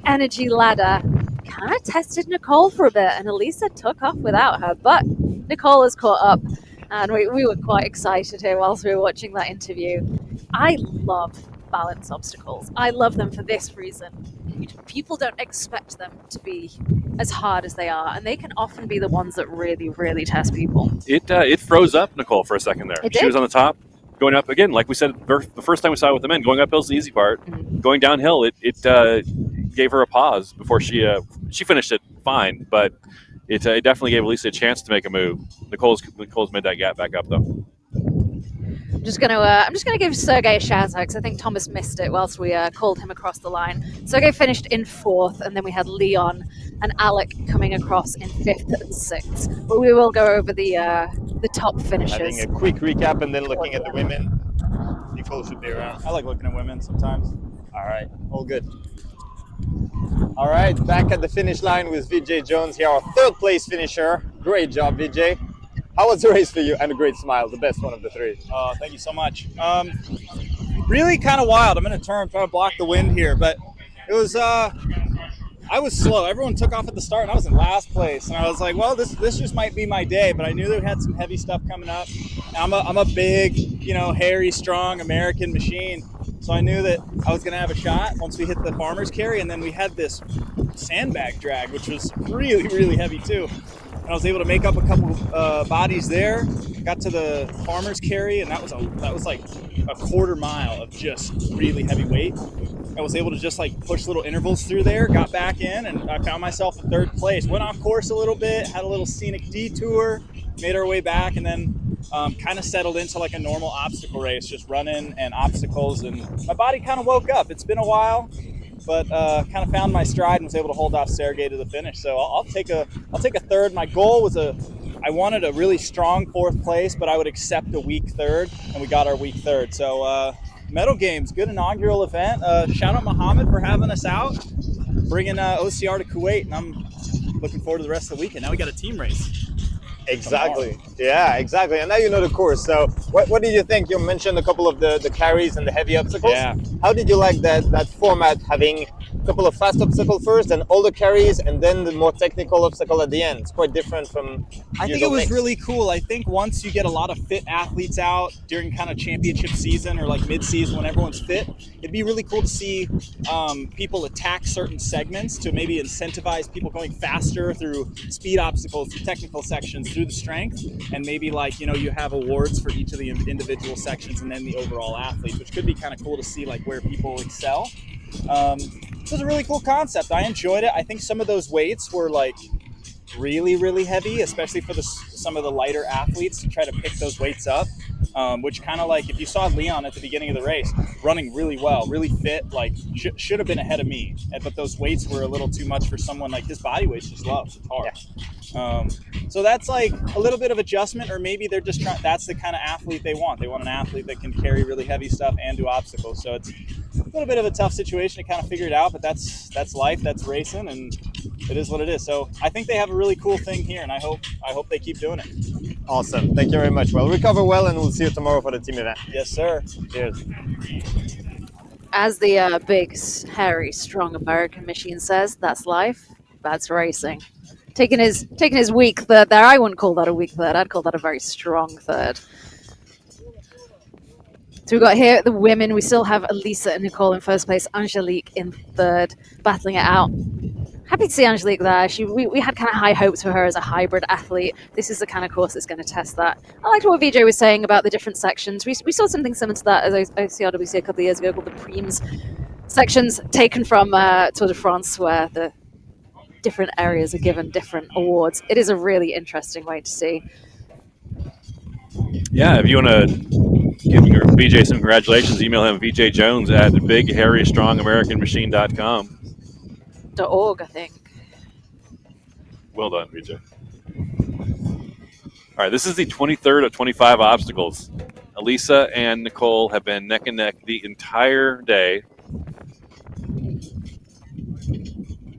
energy ladder kind of tested Nicole for a bit, and Alisa took off without her, but Nicole has caught up, and we were quite excited here whilst we were watching that interview. I love balance obstacles. I love them for this reason. People don't expect them to be as hard as they are, and they can often be the ones that really, really test people. It froze up Nicole for a second there. It She did. was on the top, going up again. Like we said, the first time we saw it with the men, going uphill's the easy part. Mhm. Going downhill, it gave her a pause before she finished it fine, but it definitely gave Alisa a chance to make a move. Nicole's made that gap back up though. I'm just gonna give Sergey a shout out because I think Thomas missed it whilst we called him across the line. Sergey finished in 4th, and then we had Leon and Alec coming across in 5th and 6th. But we will go over the top finishers. Having a quick recap and then looking at the women. Nicole should be around. I like looking at women sometimes. All right, all good. All right, back at the finish line with Veejay Jones here, our 3rd place finisher. Great job, Veejay. How was the race for you? And a great smile, the best one of the 3. Thank you so much. Really kind of wild. I'm going to trying to block the wind here, but it was. I was slow. Everyone took off at the start, and I was in last place. And I was like, well, this just might be my day. But I knew they had some heavy stuff coming up. And I'm a big, hairy, strong American machine. So I knew that I was going to have a shot once we hit the farmer's carry. And then we had this sandbag drag, which was really, really heavy too. And I was able to make up a couple bodies there. Got to the farmer's carry, and that was like a quarter mile of just really heavy weight. I was able to just like push little intervals through there, got back in, and I found myself in 3rd place. Went off course a little bit, had a little scenic detour, made our way back, and then kind of settled into like a normal obstacle race, just running and obstacles. And my body kind of woke up. It's been a while, but kind of found my stride and was able to hold off Sergey to the finish. So I'll take a 3rd. My goal was I wanted a really strong 4th place, but I would accept a weak 3rd, and we got our weak 3rd. So Mettle Games, good inaugural event. Shout out Mohammed for having us out, bringing OCR to Kuwait, and I'm looking forward to the rest of the weekend. Now we got a team race. Exactly. Yeah, exactly. And now you know the course. So what did you think? You mentioned a couple of the carries and the heavy obstacles. Yeah. How did you like that format, having a couple of fast obstacles first and all the carries and then the more technical obstacle at the end? It's quite different from I think it usual was mix. really cool. I think once you get a lot of fit athletes out during kind of championship season or like mid-season when everyone's fit, it'd be really cool to see people attack certain segments to maybe incentivize people going faster through speed obstacles, through technical sections, through the strength, and maybe like, you have awards for each of the individual sections and then the overall athletes, which could be kind of cool to see like where people excel. This was a really cool concept. I enjoyed it. I think some of those weights were like really, really heavy, especially for some of the lighter athletes to try to pick those weights up. which kind of like if you saw Leon at the beginning of the race running really well, really fit, like should have been ahead of me. But those weights were a little too much for someone like his body weight's just low. It's hard. Yeah. So that's like a little bit of adjustment, or maybe they're just trying. That's the kind of athlete they want. They want an athlete that can carry really heavy stuff and do obstacles. So it's a little bit of a tough situation to kind of figure it out, but that's life, that's racing, and it is what it is. So I think they have a really cool thing here, and I hope they keep doing it. Awesome. Thank you very much. Well, recover well, and we'll see you tomorrow for the team event. Yes, sir. Cheers. As the big, hairy, strong American machine says, that's life, that's racing. Taking his weak third there, I wouldn't call that a weak third. I'd call that a very strong third. So we've got here the women. We still have Alisa and Nicole in first place, Angelique in third, battling it out. Happy to see Angelique there. We had kind of high hopes for her as a hybrid athlete. This is the kind of course that's going to test that. I liked what Veejay was saying about the different sections. We saw something similar to that as OCRWC a couple of years ago called the Preems sections, taken from Tour de France, where the different areas are given different awards. It is a really interesting way to see. Yeah, if you want to give Veejay some congratulations, email him Veejay Jones at bigharrystrongamericanmachine.com. .org, I think. Well done, Veejay. All right, this is the 23rd of 25 obstacles. Alisa and Nicole have been neck and neck the entire day.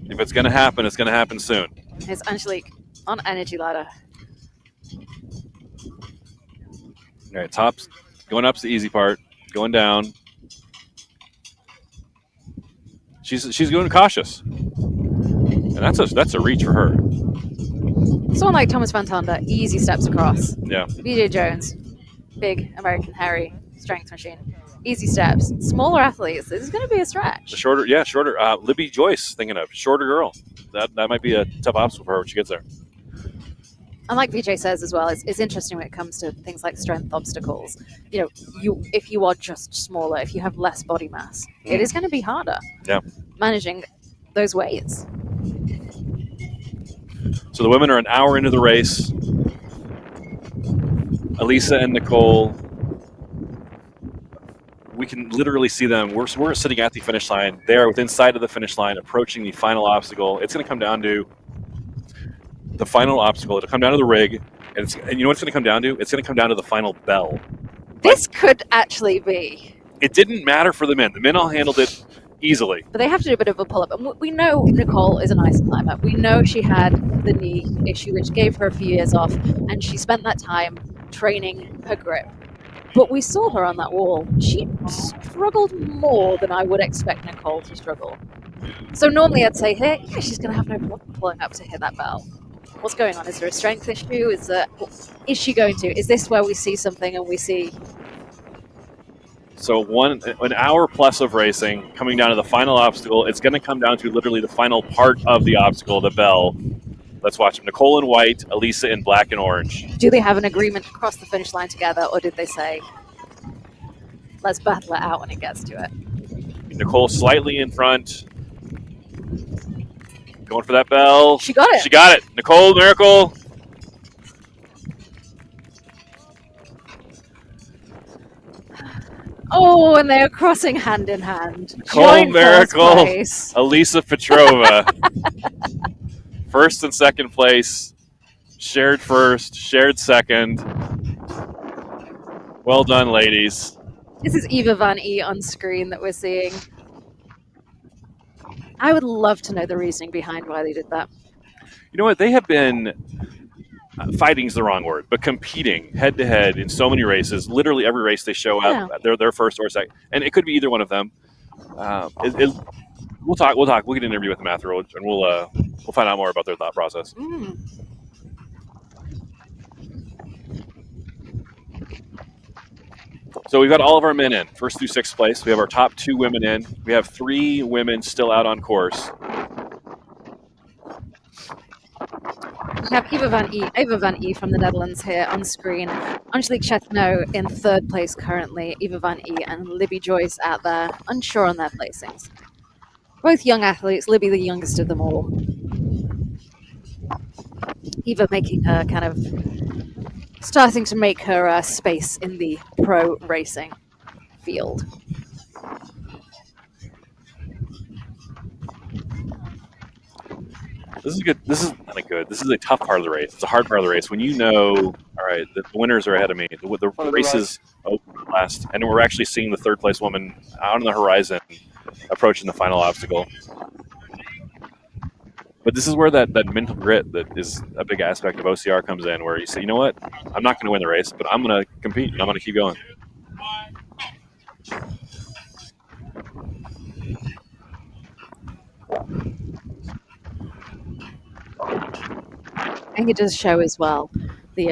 If it's going to happen, it's going to happen soon. Here's Angelique on energy ladder. All right, tops. Going up's the easy part. Going down. She's going cautious. And that's a reach for her. Someone like Thomas van Tonder, easy steps across. Yeah. Veejay Jones, big American hairy strength machine. Easy steps. Smaller athletes, this is going to be a stretch. Shorter. Libby Joyce, thinking of shorter girl. That might be a tough obstacle for her when she gets there. And like Veejay says as well, it's interesting when it comes to things like strength obstacles. If you are just smaller, if you have less body mass, it is going to be harder. Yeah. Managing those weights. So the women are an hour into the race. Alisa and Nicole, we can literally see them. We're sitting at the finish line. They are within sight of the finish line, approaching the final obstacle. It's going to come down to the final obstacle. It'll come down to the rig. And you know what it's going to come down to? It's going to come down to the final bell. This could actually be. It didn't matter for the men. The men all handled it easily. But they have to do a bit of a pull-up. And we know Nicole is an ice climber. We know she had the knee issue, which gave her a few years off. And she spent that time training her grip. But we saw her on that wall. She struggled more than I would expect Nicole to struggle. So normally I'd say, hey, yeah, she's going to have no problem pulling up to hit that bell. What's going on? Is there a strength issue? Is she going to? Is this where we see something and we see... So an hour plus of racing, coming down to the final obstacle. It's going to come down to literally the final part of the obstacle, the bell. Let's watch them. Nicole in white, Alisa in black and orange. Do they have an agreement to cross the finish line together, or did they say, let's battle it out when it gets to it? Nicole slightly in front. Going for that bell. She got it. She got it. Nicole, Mericle. Oh, and they're crossing hand in hand. Nicole, Mericle, Alisa, Petrova. First and second place. Shared first, shared second. Well done, ladies. This is Eva Van E on screen that we're seeing. I would love to know the reasoning behind why they did that. You know what? They have been, fighting is the wrong word, but competing head-to-head in so many races. Literally every race they show up, they're first or second. And it could be either one of them. We'll talk. We'll get an interview with them afterwards, and we'll find out more about their thought process. So we've got all of our men in, first through sixth place. We have our top two women in. We have three women still out on course. We have Eva Van E from the Netherlands here on screen. Angelique Chetneau in third place currently. Eva Van E and Libby Joyce out there, unsure on their placings. Both young athletes, Libby the youngest of them all. Eva making her kind of starting to make her space in the pro racing field. This is good. This is not good. This is a tough part of the race. It's a hard part of the race when you know, all right, the winners are ahead of me. The race is over last, and we're actually seeing the third place woman out on the horizon approaching the final obstacle. But this is where that mental grit that is a big aspect of OCR comes in, where you say, you know what, I'm not going to win the race, but I'm going to compete and I'm going to keep going. I think it does show as well the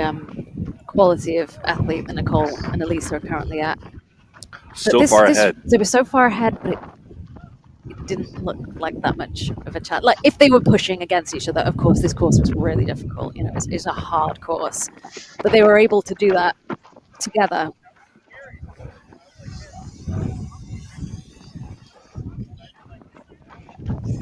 quality of athlete that Nicole and Alisa are currently at. So far ahead. They were so far ahead, but it didn't look like that much of a challenge. Like if they were pushing against each other, of course, this course was really difficult. You know, it's a hard course, but they were able to do that together.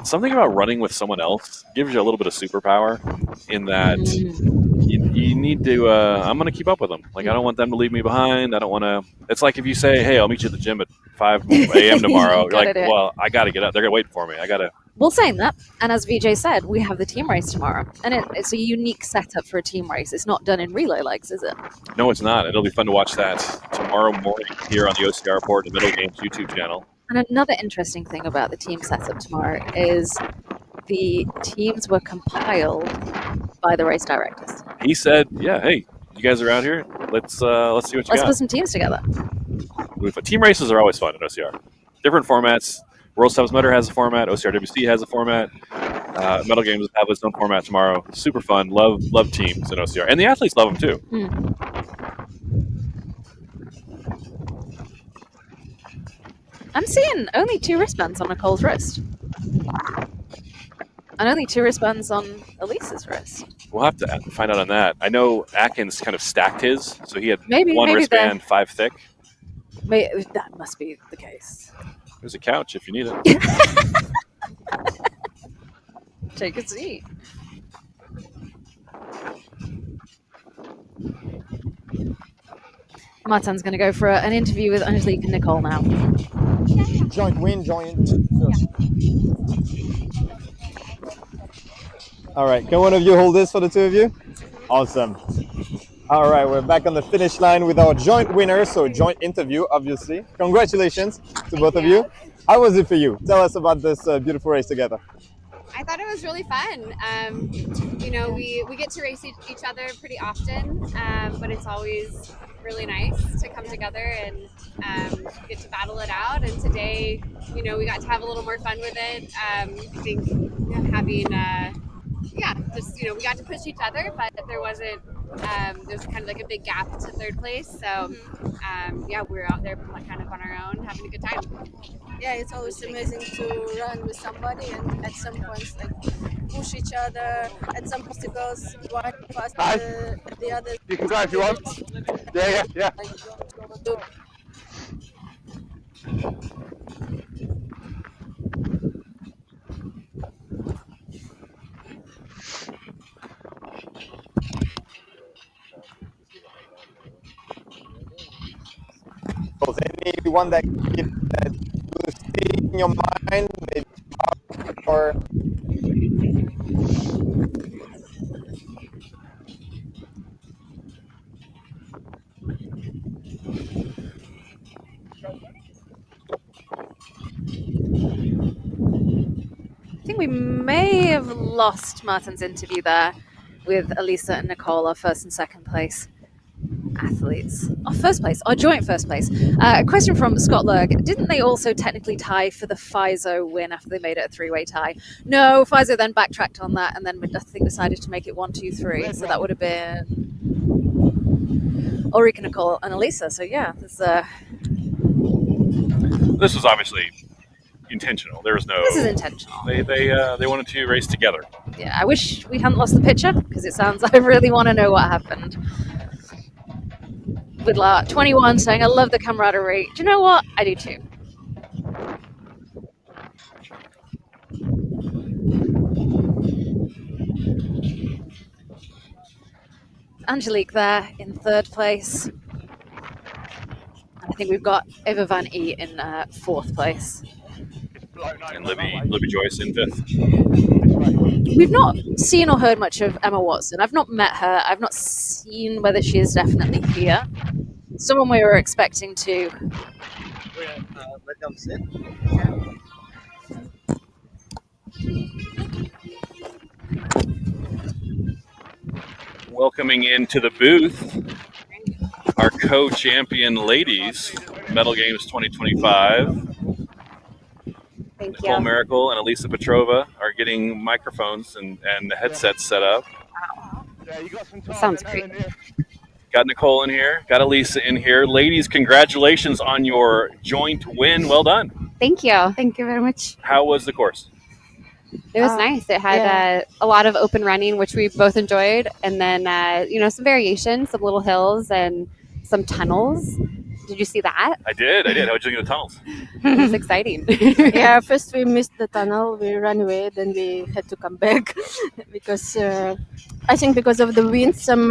Something about running with someone else gives you a little bit of superpower in that you need to, I'm going to keep up with them. Like, I don't want them to leave me behind. I don't want to, it's like if you say, hey, I'll meet you at the gym at 5 a.m. tomorrow. You're like, well, I got to get up. They're going to wait for me. I got to. Well, saying that, and as Veejay said, we have the team race tomorrow. And it's a unique setup for a team race. It's not done in relay legs, is it? No, it's not. It'll be fun to watch that tomorrow morning here on the OCR Report, the Mettle Games YouTube channel. And another interesting thing about the team setup tomorrow is the teams were compiled by the race directors. He said, yeah, hey, you guys are out here. Let's see what you got. Let's put some teams together. Team races are always fun at OCR. Different formats. World Subs Motor has a format. OCRWC has a format. Mettle Games have its own format tomorrow. Super fun. Love teams in OCR. And the athletes love them too. I'm seeing only 2 wristbands on Nicole's wrist. And only 2 wristbands on Alisa's wrist. We'll have to find out on that. I know Atkins kind of stacked his, so he had maybe wristband 5 thick. That must be the case. There's a couch if you need it. Take a seat. Martin's going to go for an interview with Angelique and Nicole now. Joint win, joint. All right, can one of you hold this for the two of you? Awesome. All right, we're back on the finish line with our joint winner, so joint interview, obviously. Congratulations to both of you. How was it for you? Tell us about this beautiful race together. I thought it was really fun. You know, we get to race each other pretty often, but it's always really nice to come together and get to battle it out. And today, you know, we got to have a little more fun with it. I think having, just, you know, we got to push each other, but there wasn't, there's kind of like a big gap to third place. So, we were out there kind of on our own, having a good time. Yeah, it's always amazing to run with somebody and at some points like push each other. At some obstacles, one faster, the other. You can try if you want. Yeah. Was anyone that was in your mind, maybe, or I think we may have lost Martin's interview there with Alisa and Nicole, our first and second place athletes. Our joint first place. A question from Scott Lurg. Didn't they also technically tie for the FISO win after they made it a 3-way tie? No, FISO then backtracked on that and then I think decided to make it 1, 2, 3. So that would have been Ulrika, Nicole, and Alisa. So yeah, This was obviously intentional. There was no. This is intentional. They wanted to race together. Yeah, I wish we hadn't lost the picture because it sounds I really want to know what happened. With 21 saying, I love the camaraderie. Do you know what? I do too. Angelique there in third place. I think we've got Eva Van E in fourth place. And Libby Joyce in fifth. We've not seen or heard much of Emma Watson. I've not met her. I've not seen whether she is definitely here. Someone we were expecting to. Welcoming into the booth, our co-champion ladies, Mettle Games 2025. Thank Nicole you. Mericle and Alisa Petrova are getting microphones and the headsets set up. Sounds great. Got Nicole in here, got Alisa in here. Ladies, congratulations on your joint win. Well done. Thank you. Thank you very much. How was the course? It was nice. It had a lot of open running, which we both enjoyed, and then some variations, some little hills and some tunnels. Did you see that? I did. How would you think of the tunnels? It was exciting. Yeah, first we missed the tunnel, we ran away, then we had to come back because I think because of the wind, some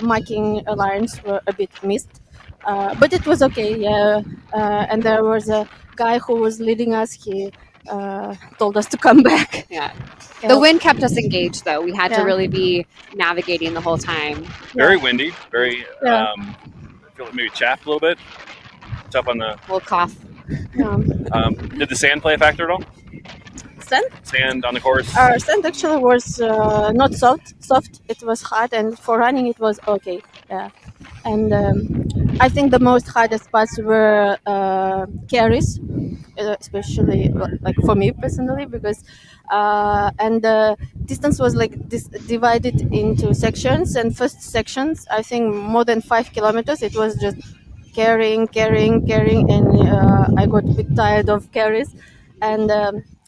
marking lines were a bit missed. But it was okay, yeah. And there was a guy who was leading us. He told us to come back. Yeah. The wind kept us engaged, though. We had to really be navigating the whole time. Very windy. Very. Yeah. I feel like maybe chapped a little bit. Tough on the. We'll cough. Did the sand play a factor at all? Sand? Sand on the course. Our sand actually was not soft. It was hard, and for running it was okay. Yeah. And I think the most hardest parts were carries, especially like for me personally, because and the distance was like divided into sections. And first sections, I think more than 5 kilometers. It was just carrying, and I got a bit tired of carries. And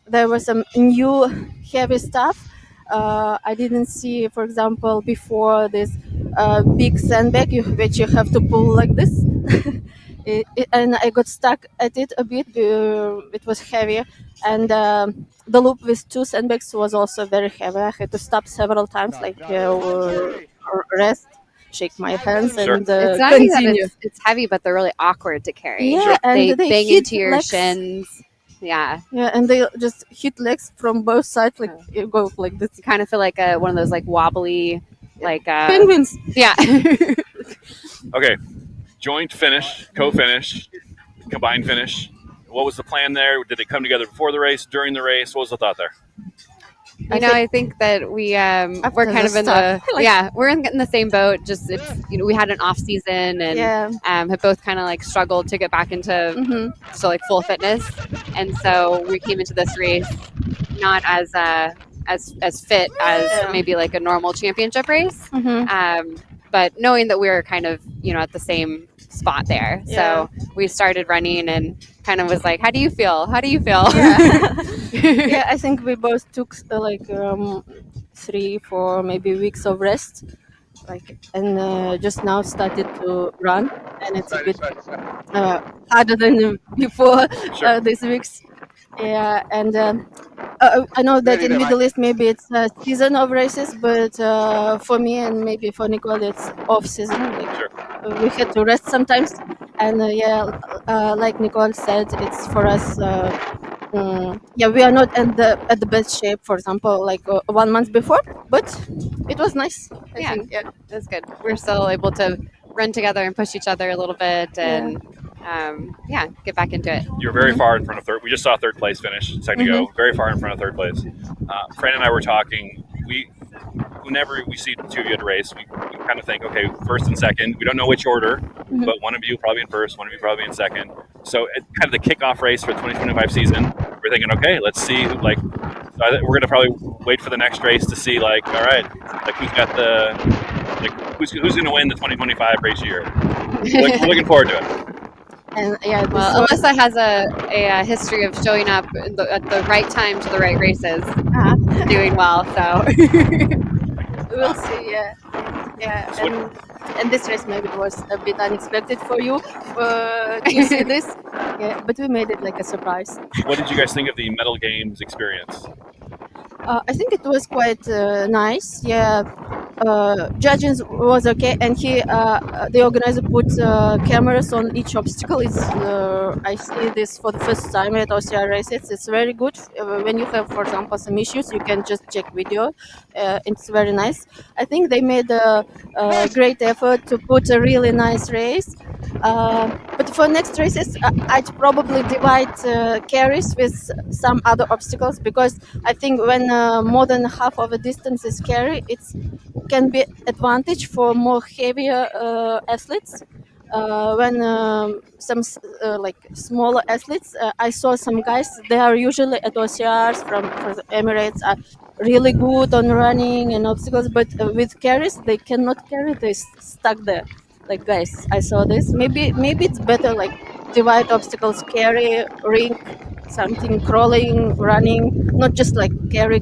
there was some new heavy stuff. I didn't see, for example, before this big sandbag which you have to pull like this. And I got stuck at it a bit. It was heavy, and the loop with 2 sandbags was also very heavy. I had to stop several times, like rest, shake my hands, Sure. and It's not only that continue. it's heavy, but they're really awkward to carry. Yeah, and they they bang hit into your legs. shins. Yeah. Yeah, and they just hit legs from both sides, like you go like this. You kind of feel like one of those like wobbly, like Penguins. yeah. Okay. Joint finish, co-finish, combined finish. What was the plan there? Did they come together before the race, during the race? What was the thought there? I think that we're kind of in the we're in the same boat. Just it's we had an off season and have both kind of like struggled to get back into like full fitness, and so we came into this race not as fit as maybe like a normal championship race, but knowing that we were kind of at the same spot there. So we started running and kind of was like, how do you feel? Yeah, I think we both took 3-4 maybe weeks of rest, and just now started to run, and it's a bit harder than before these weeks. Yeah, and I know that in Middle East maybe it's a season of races, but for me and maybe for Nicole it's off season. We had to rest sometimes, and like Nicole said, it's for us. We are not at the best shape, for example, like 1 month before, but it was nice. I think. That's good. We're still able to run together and push each other a little bit, and get back into it. You're very far in front of third. We just saw third place finish a second ago. Very far in front of third place. Fran and I were talking. Whenever we see the two of you at a race, we kind of think, okay, first and second. We don't know which order, but one of you probably in first, one of you probably in second. So at kind of the kickoff race for the 2025 season, we're thinking, okay, let's see. We're going to probably wait for the next race to see, all right, who's got who's going to win the 2025 race year. We're looking forward to it. And Alisa has a history of showing up at the right time to the right races, doing well. So we'll see. Yeah. And this race maybe was a bit unexpected for you to see this. Yeah, but we made it like a surprise. What did you guys think of the Mettle Games experience? I think it was quite nice. Yeah, judging was okay, and the organizer put cameras on each obstacle. I see this for the first time at OCR races. It's very good. When you have, for example, some issues, you can just check video. It's very nice. I think they made a great effort to put a really nice race. But for next races, I'd probably divide carries with some other obstacles, because I think when more than half of a distance is carry, it can be advantage for more heavier athletes. When some like smaller athletes, I saw some guys. They are usually at OCRs for the Emirates, are really good on running and obstacles, but with carries they cannot carry. They stuck there. Like, guys, I saw this. Maybe it's better like divide obstacles, carry, ring, something, crawling, running, not just like carry.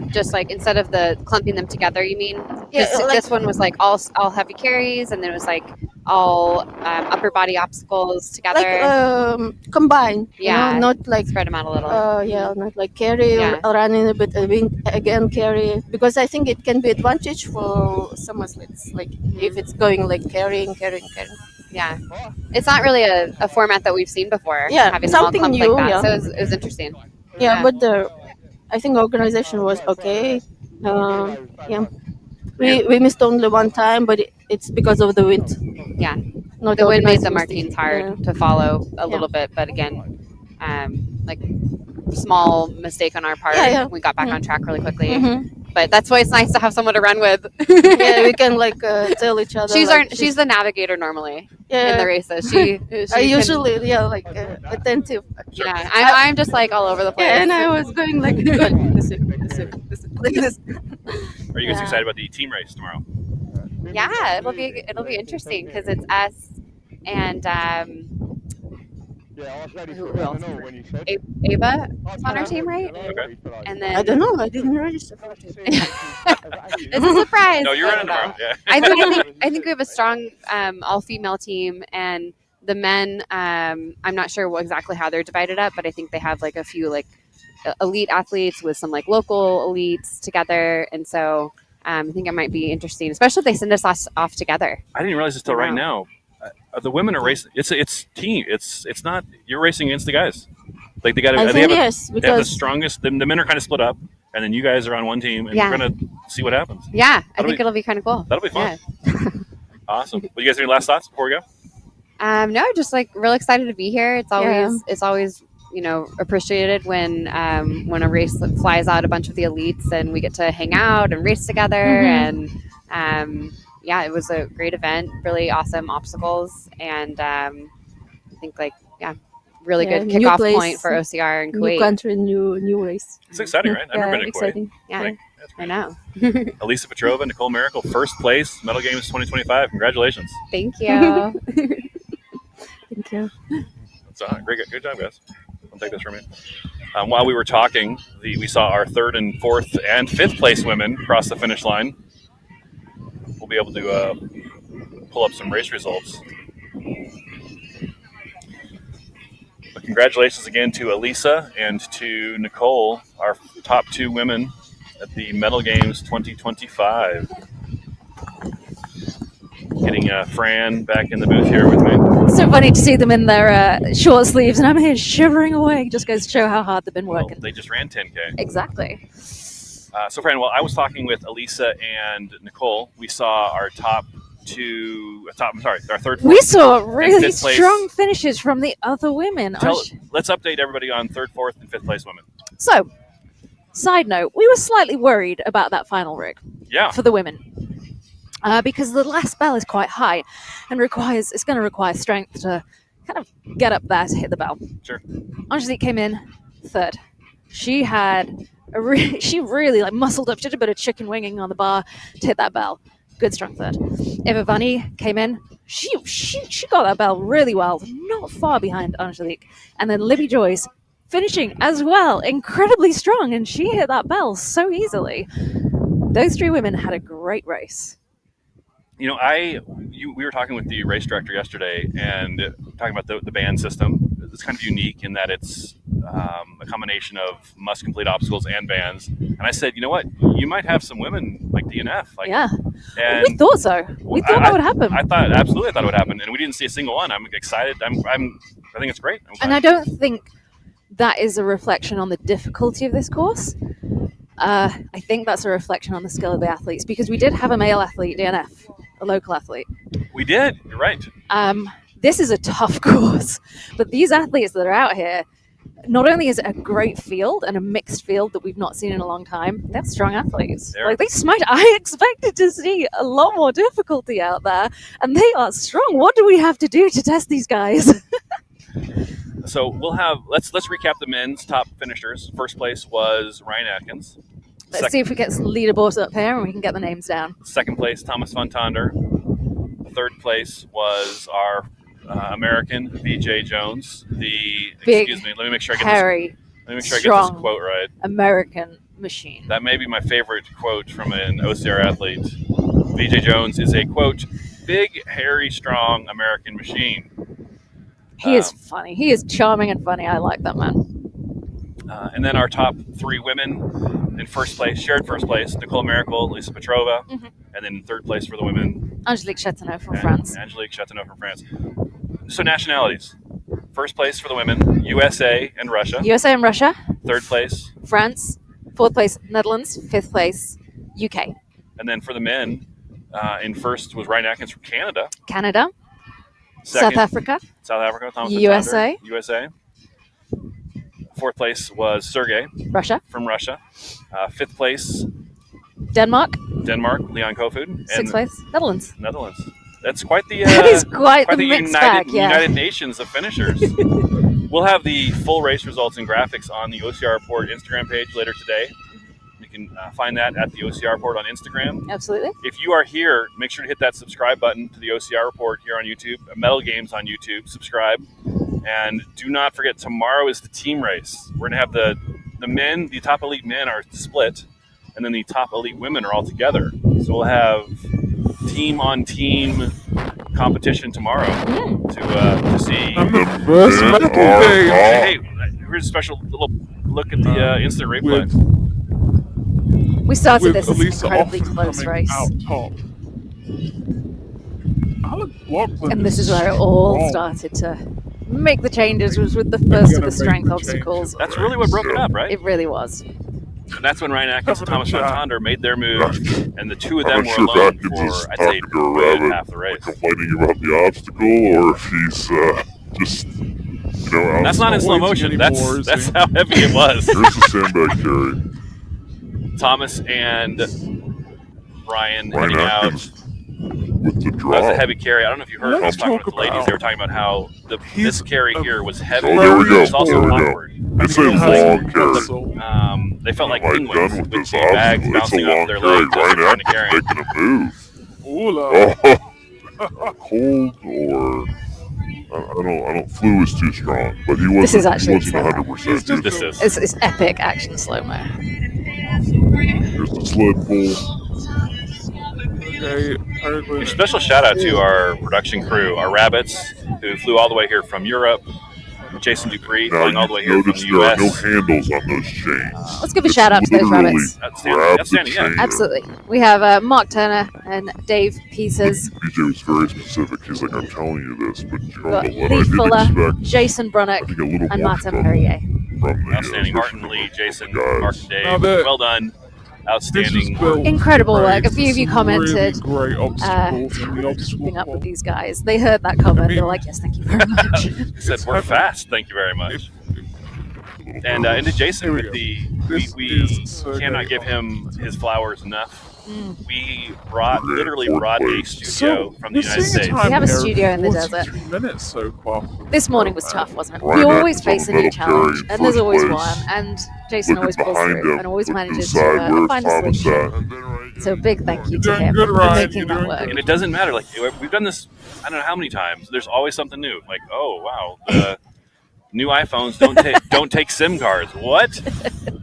Just like instead of the clumping them together, you mean? Yeah, This one was like all heavy carries, and then it was like all upper body obstacles together. Like combine, Yeah. not like Spread them out a little. not like carry, Yeah. running, but again carry, because I think it can be advantage for some athletes, like if it's going like carrying. Yeah, it's not really a format that we've seen before. Yeah, having them all something clumped new, like that. yeah. So it was interesting. Yeah, but I think the organization was okay. Yeah, we missed only one time, but it's because of the wind. Yeah, Not the wind made the organizing markings mistake. hard to follow a little bit, but again, like small mistake on our part. Yeah. We got back on track really quickly. Mhm. But that's why it's nice to have someone to run with. Yeah, we can like tell each other. She's the navigator normally in Yeah. the races. She I can- usually attentive. yeah. I'm just like all over the place. Yeah, and I was going like this way, like this. Are you guys Yeah. excited about the team race tomorrow? Yeah, it'll be interesting because it's us and who else? Ava is on our team, right? Okay. And then I don't know. I didn't register. it's a surprise. No, you're running tomorrow. Yeah. I think we have a strong all female team, and the men. I'm not sure exactly how they're divided up, but I think they have like a few like elite athletes with some like local elites together, and so I think it might be interesting, especially if they send us off together. I didn't realize this till right now. The women are racing. It's team. It's not. You're racing against the guys. Like they got. I They think have yes, they have the because strongest. The men are kind of split up, and then you guys are on one team, and Yeah. we're gonna see what happens. Yeah, I That'll think be- it'll be kind of cool. That'll be fun. Awesome. Well, you guys have any last thoughts before we go? No, just like real excited to be here. It's always appreciated when a race flies out a bunch of the elites and we get to hang out and race together. Mhm. And it was a great event, really awesome obstacles, and I think really good new kickoff place, point for OCR and new Kuwait. country, new race. It's exciting, right? I've never been to Kuwait. exciting. Yeah, That's I great. know. Alisa Petrova, Nicole Mericle, first place, Mettle Games 2025. Congratulations. Thank you. Thank you. That's great. Good job, guys. I'll take this from you. While we were talking, we saw our third and fourth and fifth place women cross the finish line. We'll be able to pull up some race results. But congratulations again to Alisa and to Nicole, our top two women at the Mettle Games 2025. Getting Fran back in the booth here with me. So funny to see them in their short sleeves, and I'm here shivering away. Just goes to show how hard they've been Well, working. they just ran 10K. Exactly. So, Fran, while I was talking with Alisa and Nicole, we saw our our third. We fourth, saw and really fifth place. strong finishes from the other women. Let's update everybody on third, fourth, and fifth place women. So, side note, we were slightly worried about that final rig Yeah. for the women. Because the last bell is quite high and it's going to require strength to kind of get up there to hit the bell. Sure. Angelique came in third. She had she really like muscled up. She did a bit of chicken winging on the bar to hit that bell. Good strong third. Eva Vani came in. She got that bell really well, not far behind Angelique. And then Libby Joyce finishing as well, incredibly strong, and she hit that bell so easily. Those three women had a great race. You know, we were talking with the race director yesterday and talking about the band system. it's kind of unique in that it's a combination of must-complete obstacles and bands. And I said, you know what? You might have some women like DNF. Like, Yeah. and We thought so. We thought that would happen. I thought absolutely, I thought it would happen, and we didn't see a single one. I'm excited. I think it's great. And I don't think that is a reflection on the difficulty of this course. I think that's a reflection on the skill of the athletes, because we did have a male athlete DNF, a local athlete. We did. You're right. This is a tough course, but these athletes that are out here, not only is it a great field and a mixed field that we've not seen in a long time, they're strong athletes. Like, they smash. I expected to see a lot more difficulty out there, and they are strong. What do we have to do to test these guys? So we'll have let's recap the men's top finishers. First place was Ryan Atkins. Let's see if we get leaderboards up here and we can get the names down. Second place, Thomas van Tonder. Third place was our American Veejay Jones. Excuse me. Let me make sure I get this quote right. American machine. That may be my favorite quote from an OCR athlete. Veejay Jones is a quote, big, hairy, strong American machine. He is funny. He is charming and funny. I like that man. And then our top three women in first place, shared first place, Nicole, Mericle, Alisa, Petrova. Mm-hmm. And then third place for the women, Angelique Châteauneuf from France. Angelique Châteauneuf from France. So nationalities. First place for the women, USA and Russia. USA and Russia. Third place. France. Fourth place, Netherlands. Fifth place, UK. And then for the men, in first was Ryan Atkins from Canada. Canada. Second, South Africa. Thomas USA. van Tonder, USA. Fourth place was Sergey. Russia. From Russia. Fifth place, Denmark. Leon Kofod. Sixth place, Netherlands. That's quite the that is quite the mixed bag, yeah. United Nations of finishers. We'll have the full race results and graphics on the OCR Report Instagram page later today. You can find that at the OCR Report on Instagram. Absolutely. If you are here, make sure to hit that subscribe button to the OCR Report here on YouTube. Mettle Games on YouTube. Subscribe. And do not forget, tomorrow is the team race. We're going to have the men, the top elite men are split, and then the top elite women are all together. So we'll have team-on-team competition tomorrow to see. And the first Mettle game. Hey, here's a special little look at the instant replay. We started this as an Alisa incredibly often close coming race. out top. And this is where it all started to make the changes, was with the first of the strength obstacles. That's really what broke it up, right? It really was. And that's when Ryan Atkins and Thomas van Tonder made their move, and the two of them were alone for, I'd say, half the race. Complaining about the obstacle, or if he's just, out. That's not in slow motion. That's how heavy it was. Here's the sandbag carry. Thomas and Ryan heading Atkins out. With the drop. That was a heavy carry. I don't know if you heard. I was talking with the ladies. They were talking about how this carry here was heavy. Oh, there we go. It's also awkward. It's a long carry. They felt like Am I penguins done with with this the bags obstacle? bouncing It's a off long their carry. legs as they're trying to Ryan carry. Atkins making a move. Cold or I don't. Flu is too strong, but he wasn't. This is actually He wasn't 100%. This is. It's epic action slow mo. Here's the sled pull. A special shout out to our production crew, our rabbits, who flew all the way here from Europe. Jason Dupree flying all the way here from the There are US. no handles on those chains. Let's give a shout out to those rabbits. Outstanding, yeah. Absolutely. We have Mark Turner and Dave Pieces. BJ was very specific. He's like, I'm telling you this, but you We've got don't know what Lee I did Fuller, expect. Jason Brunnock, I think a little and more Martin stuff Perrier. from the, Outstanding. Martin, Lee, Jason, guys. Mark, and Dave. Well done. Outstanding. Incredible work. A few of you commented, great obstacles keeping up with these guys. They heard that comment. They were like, yes, thank you very much. Said we're fast. Thank you very much. And to Jason, with we cannot give him his flowers enough. We literally brought a studio from the United States. We have a studio in the desert. Minutes so far. This morning was tough, wasn't it? We always face a new challenge, and there's always one. And Jason always pulls through and always manages to find a solution. So a big thank you to him for making that work. And it doesn't matter. Like, we've done this, I don't know how many times. There's always something new. Like, oh wow, the new iPhones don't take SIM cards. What?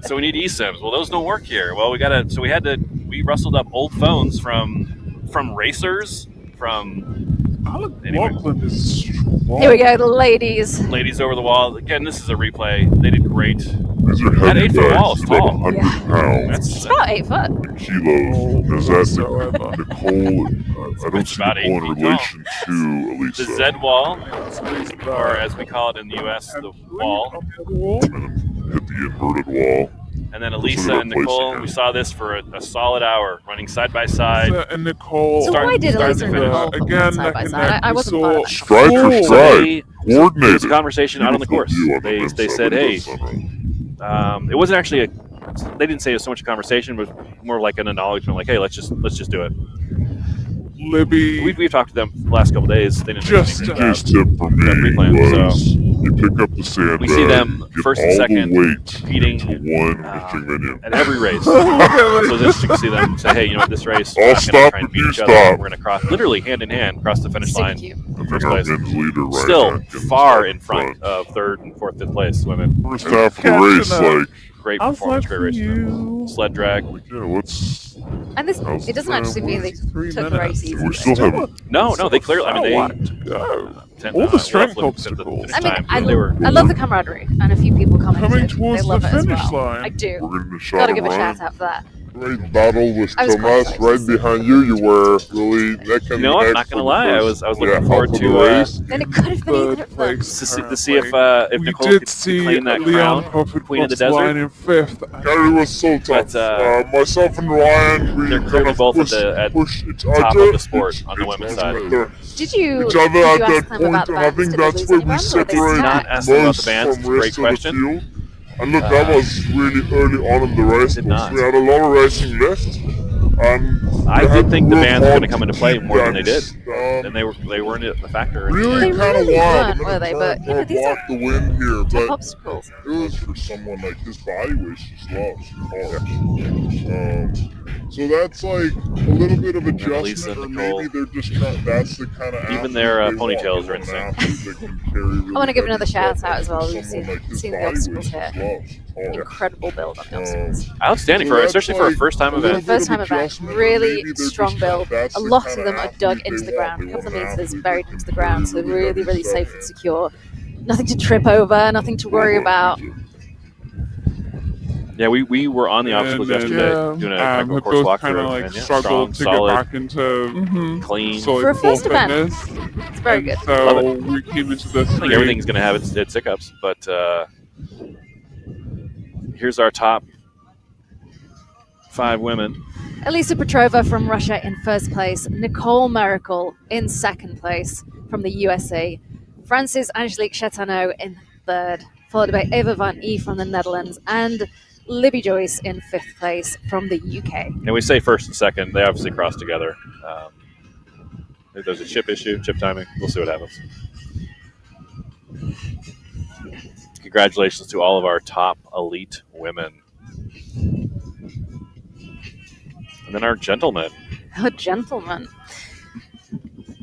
So we need eSIMs. Well, those don't work here. Well, we rustled up old phones from racers, from Laughlin is strong. Here we go, the ladies. Ladies over the wall. Again, this is a replay. They did great. These are That heavy 8-foot wall guys. is About tall. 100 Yeah. pounds. It's about 8 foot. In kilos. Is that Nicole? I don't It's see about Nicole 8 in feet relation to Alisa. The Z wall, or as we call it in the U.S., the wall. Hit the inverted wall. And then Alisa and Nicole, we saw this for a solid hour, running side by side. And Nicole. So why did Alisa and Nicole again, side by side? I wasn't part of that. Stride for So stride. Coordinated. There was a conversation out on the course. They said, hey, it wasn't actually they didn't say it was so much a conversation, but more like an acknowledgement, like, hey, let's just do it. Libby. We've talked to them the last couple of days. They didn't Just BJ's tip for me was you pick up the sandbag, we see them first and second competing to one fishing venue at every race. So it's interesting to see them say, hey, you know, this race, we're not going to try and beat each other. We're going to cross, literally hand in hand, cross the finish line in first place. Still far in front of third and fourth, fifth place women. First half of the race, like, great performance, great race. Sled drag. And this, it doesn't actually mean they took the race easy. We still have No, they clearly. I mean, all the strength obstacles. I mean, I love the camaraderie, and a few people commented Coming they towards love the it as finish well. line. I do. We're gonna Gotta give a shout out for that. Great battle with I was quite Thomas right behind you. You were really neck and You know, I'm neck not for gonna the lie. I first, was looking forward half of to the race. Then it could have been either of them. to see if Nicole could claim that crown, Queen of the Desert. In fifth. Gary was so tough. But, myself and Ryan, we they're kind clearly of both pushed at each top other. of the sport on the women's side. Did you Each other at ask that them about point, the and I bands? think Did they that's lose where any we bands, or they separate not ask them about the most bands. from Great rest of the question. field. And look, that was really early on in the race. Did not. We had a lot of racing left. I did think the bands were going to come into play keep more than they that, did, and they weren't a factor. Really They kind of really wild. weren't, were they? But, you know, these block the win here, tough but obstacles. it was for someone like his body weight just lost. So that's like a little bit of adjustment, or maybe they're just that's the kind of even their ponytails are in sync. I want to give another shout out as well. We've seen the obstacles here. Incredible build on the obstacles. Outstanding especially for a first time event. First time event, really strong build. A lot of them are dug into the ground. A couple of meters buried into the ground, so really, really safe and secure. Nothing to trip over, nothing to worry about. Yeah, we were on the obstacles yesterday doing a course walkthrough. And strong, solid, clean. For a first event, it's very good. So we came into this. I think everything's going to have its hiccups, but here's our top 5 women. Alisa Petrova from Russia in first place. Nicole Mericle in second place from the USA. Frances Angelique Chetano in third, followed by Eva van E from the Netherlands, and Libby Joyce in fifth place from the UK. And we say first and second. They obviously cross together. If there's a chip issue, chip timing, we'll see what happens. Congratulations to all of our top elite women. And then our gentlemen. Oh, gentlemen.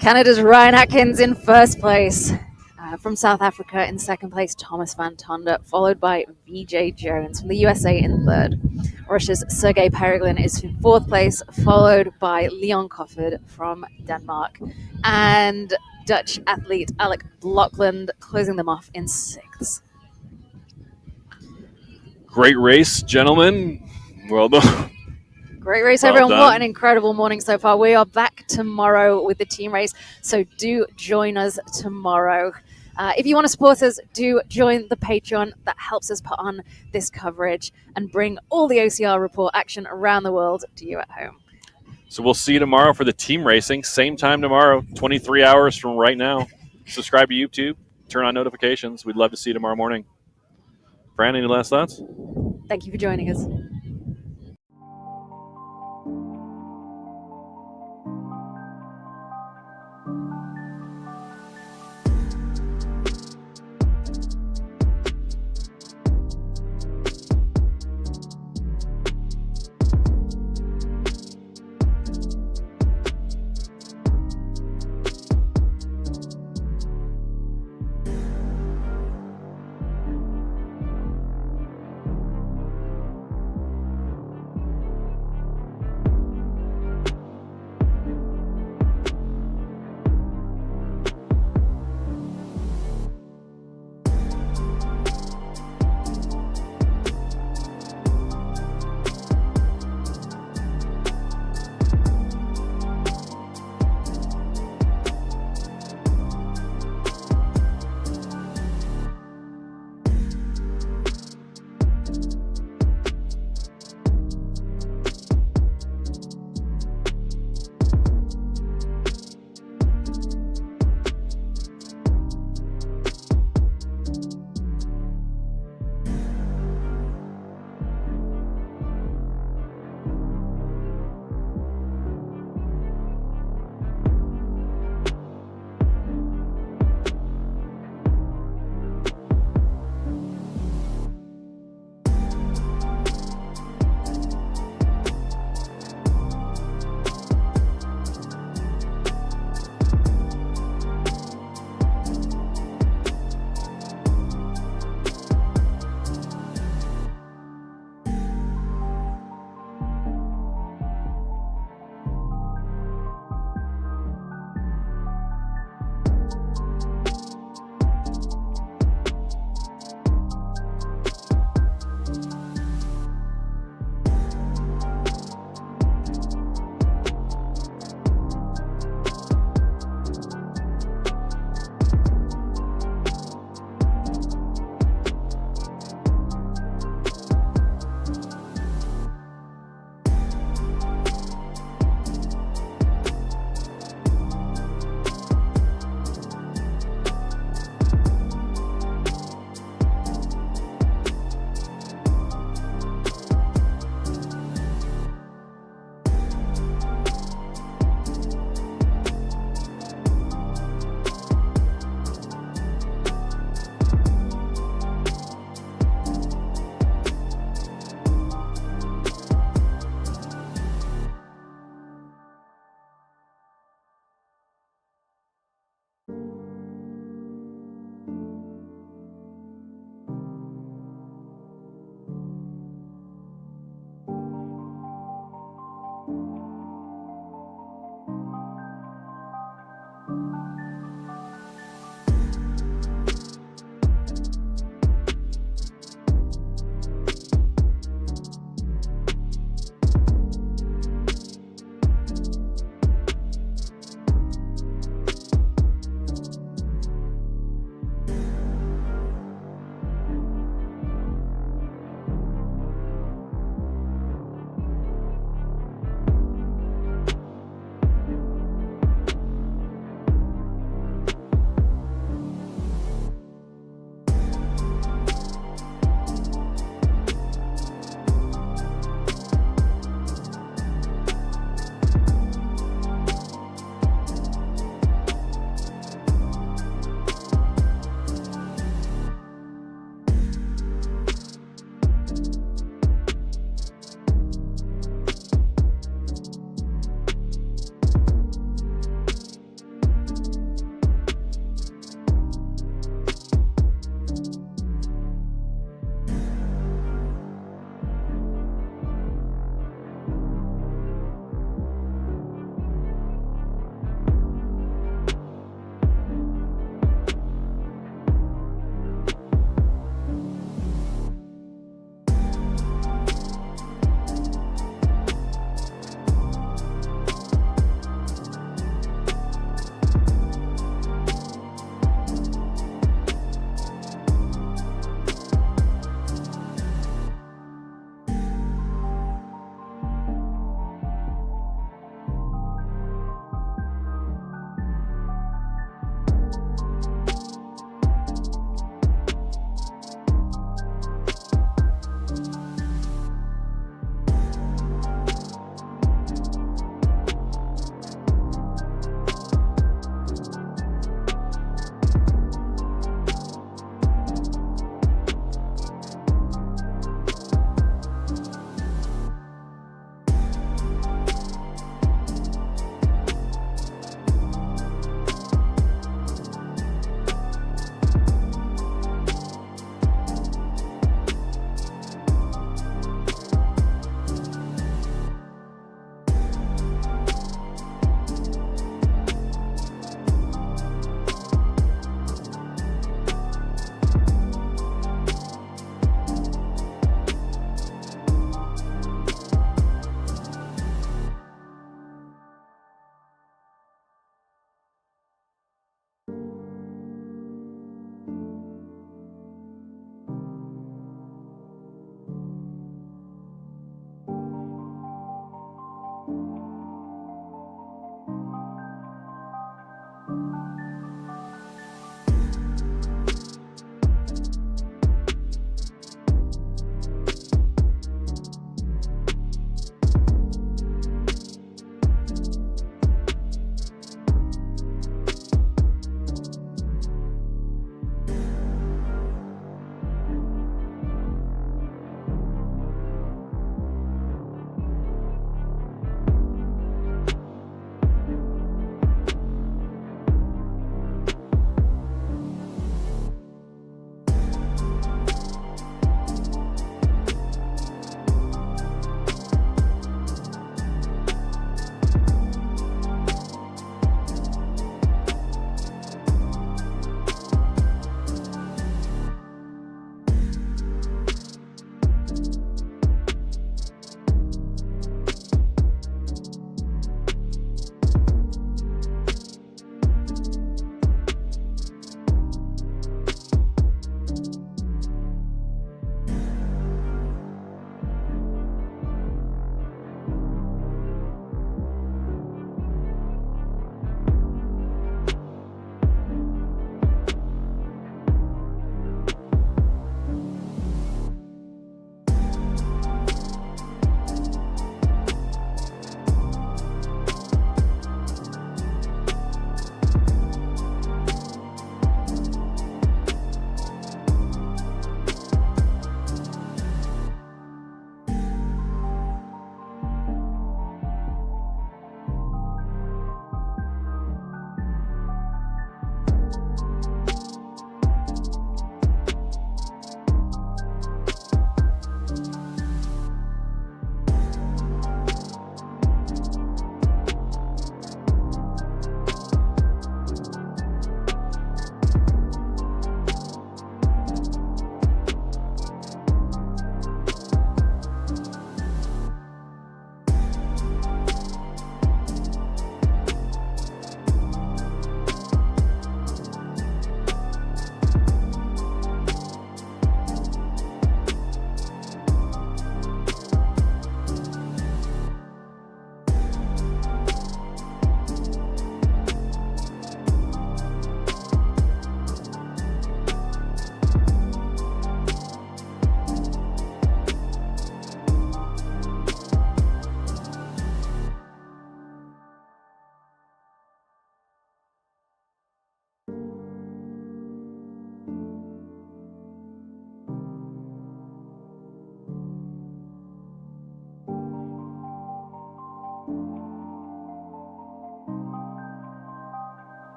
Canada's Ryan Atkins in first place. From South Africa in second place, Thomas van Tonder, followed by Veejay Jones from the USA in third. Russia's Sergei Pereglin is in fourth place, followed by Leon Kofford from Denmark. And Dutch athlete Alec Blockland closing them off in sixth. Great race, gentlemen. Well done. Great race, Well everyone. done. What an incredible morning so far. We are back tomorrow with the team race, so do join us tomorrow. If you want to support us, do join the Patreon. That helps us put on this coverage and bring all the OCR report action around the world to you at home. So we'll see you tomorrow for the team racing. Same time tomorrow, 23 hours from right now. Subscribe to YouTube. Turn on notifications. We'd love to see you tomorrow morning. Fran, any last thoughts? Thank you for joining us.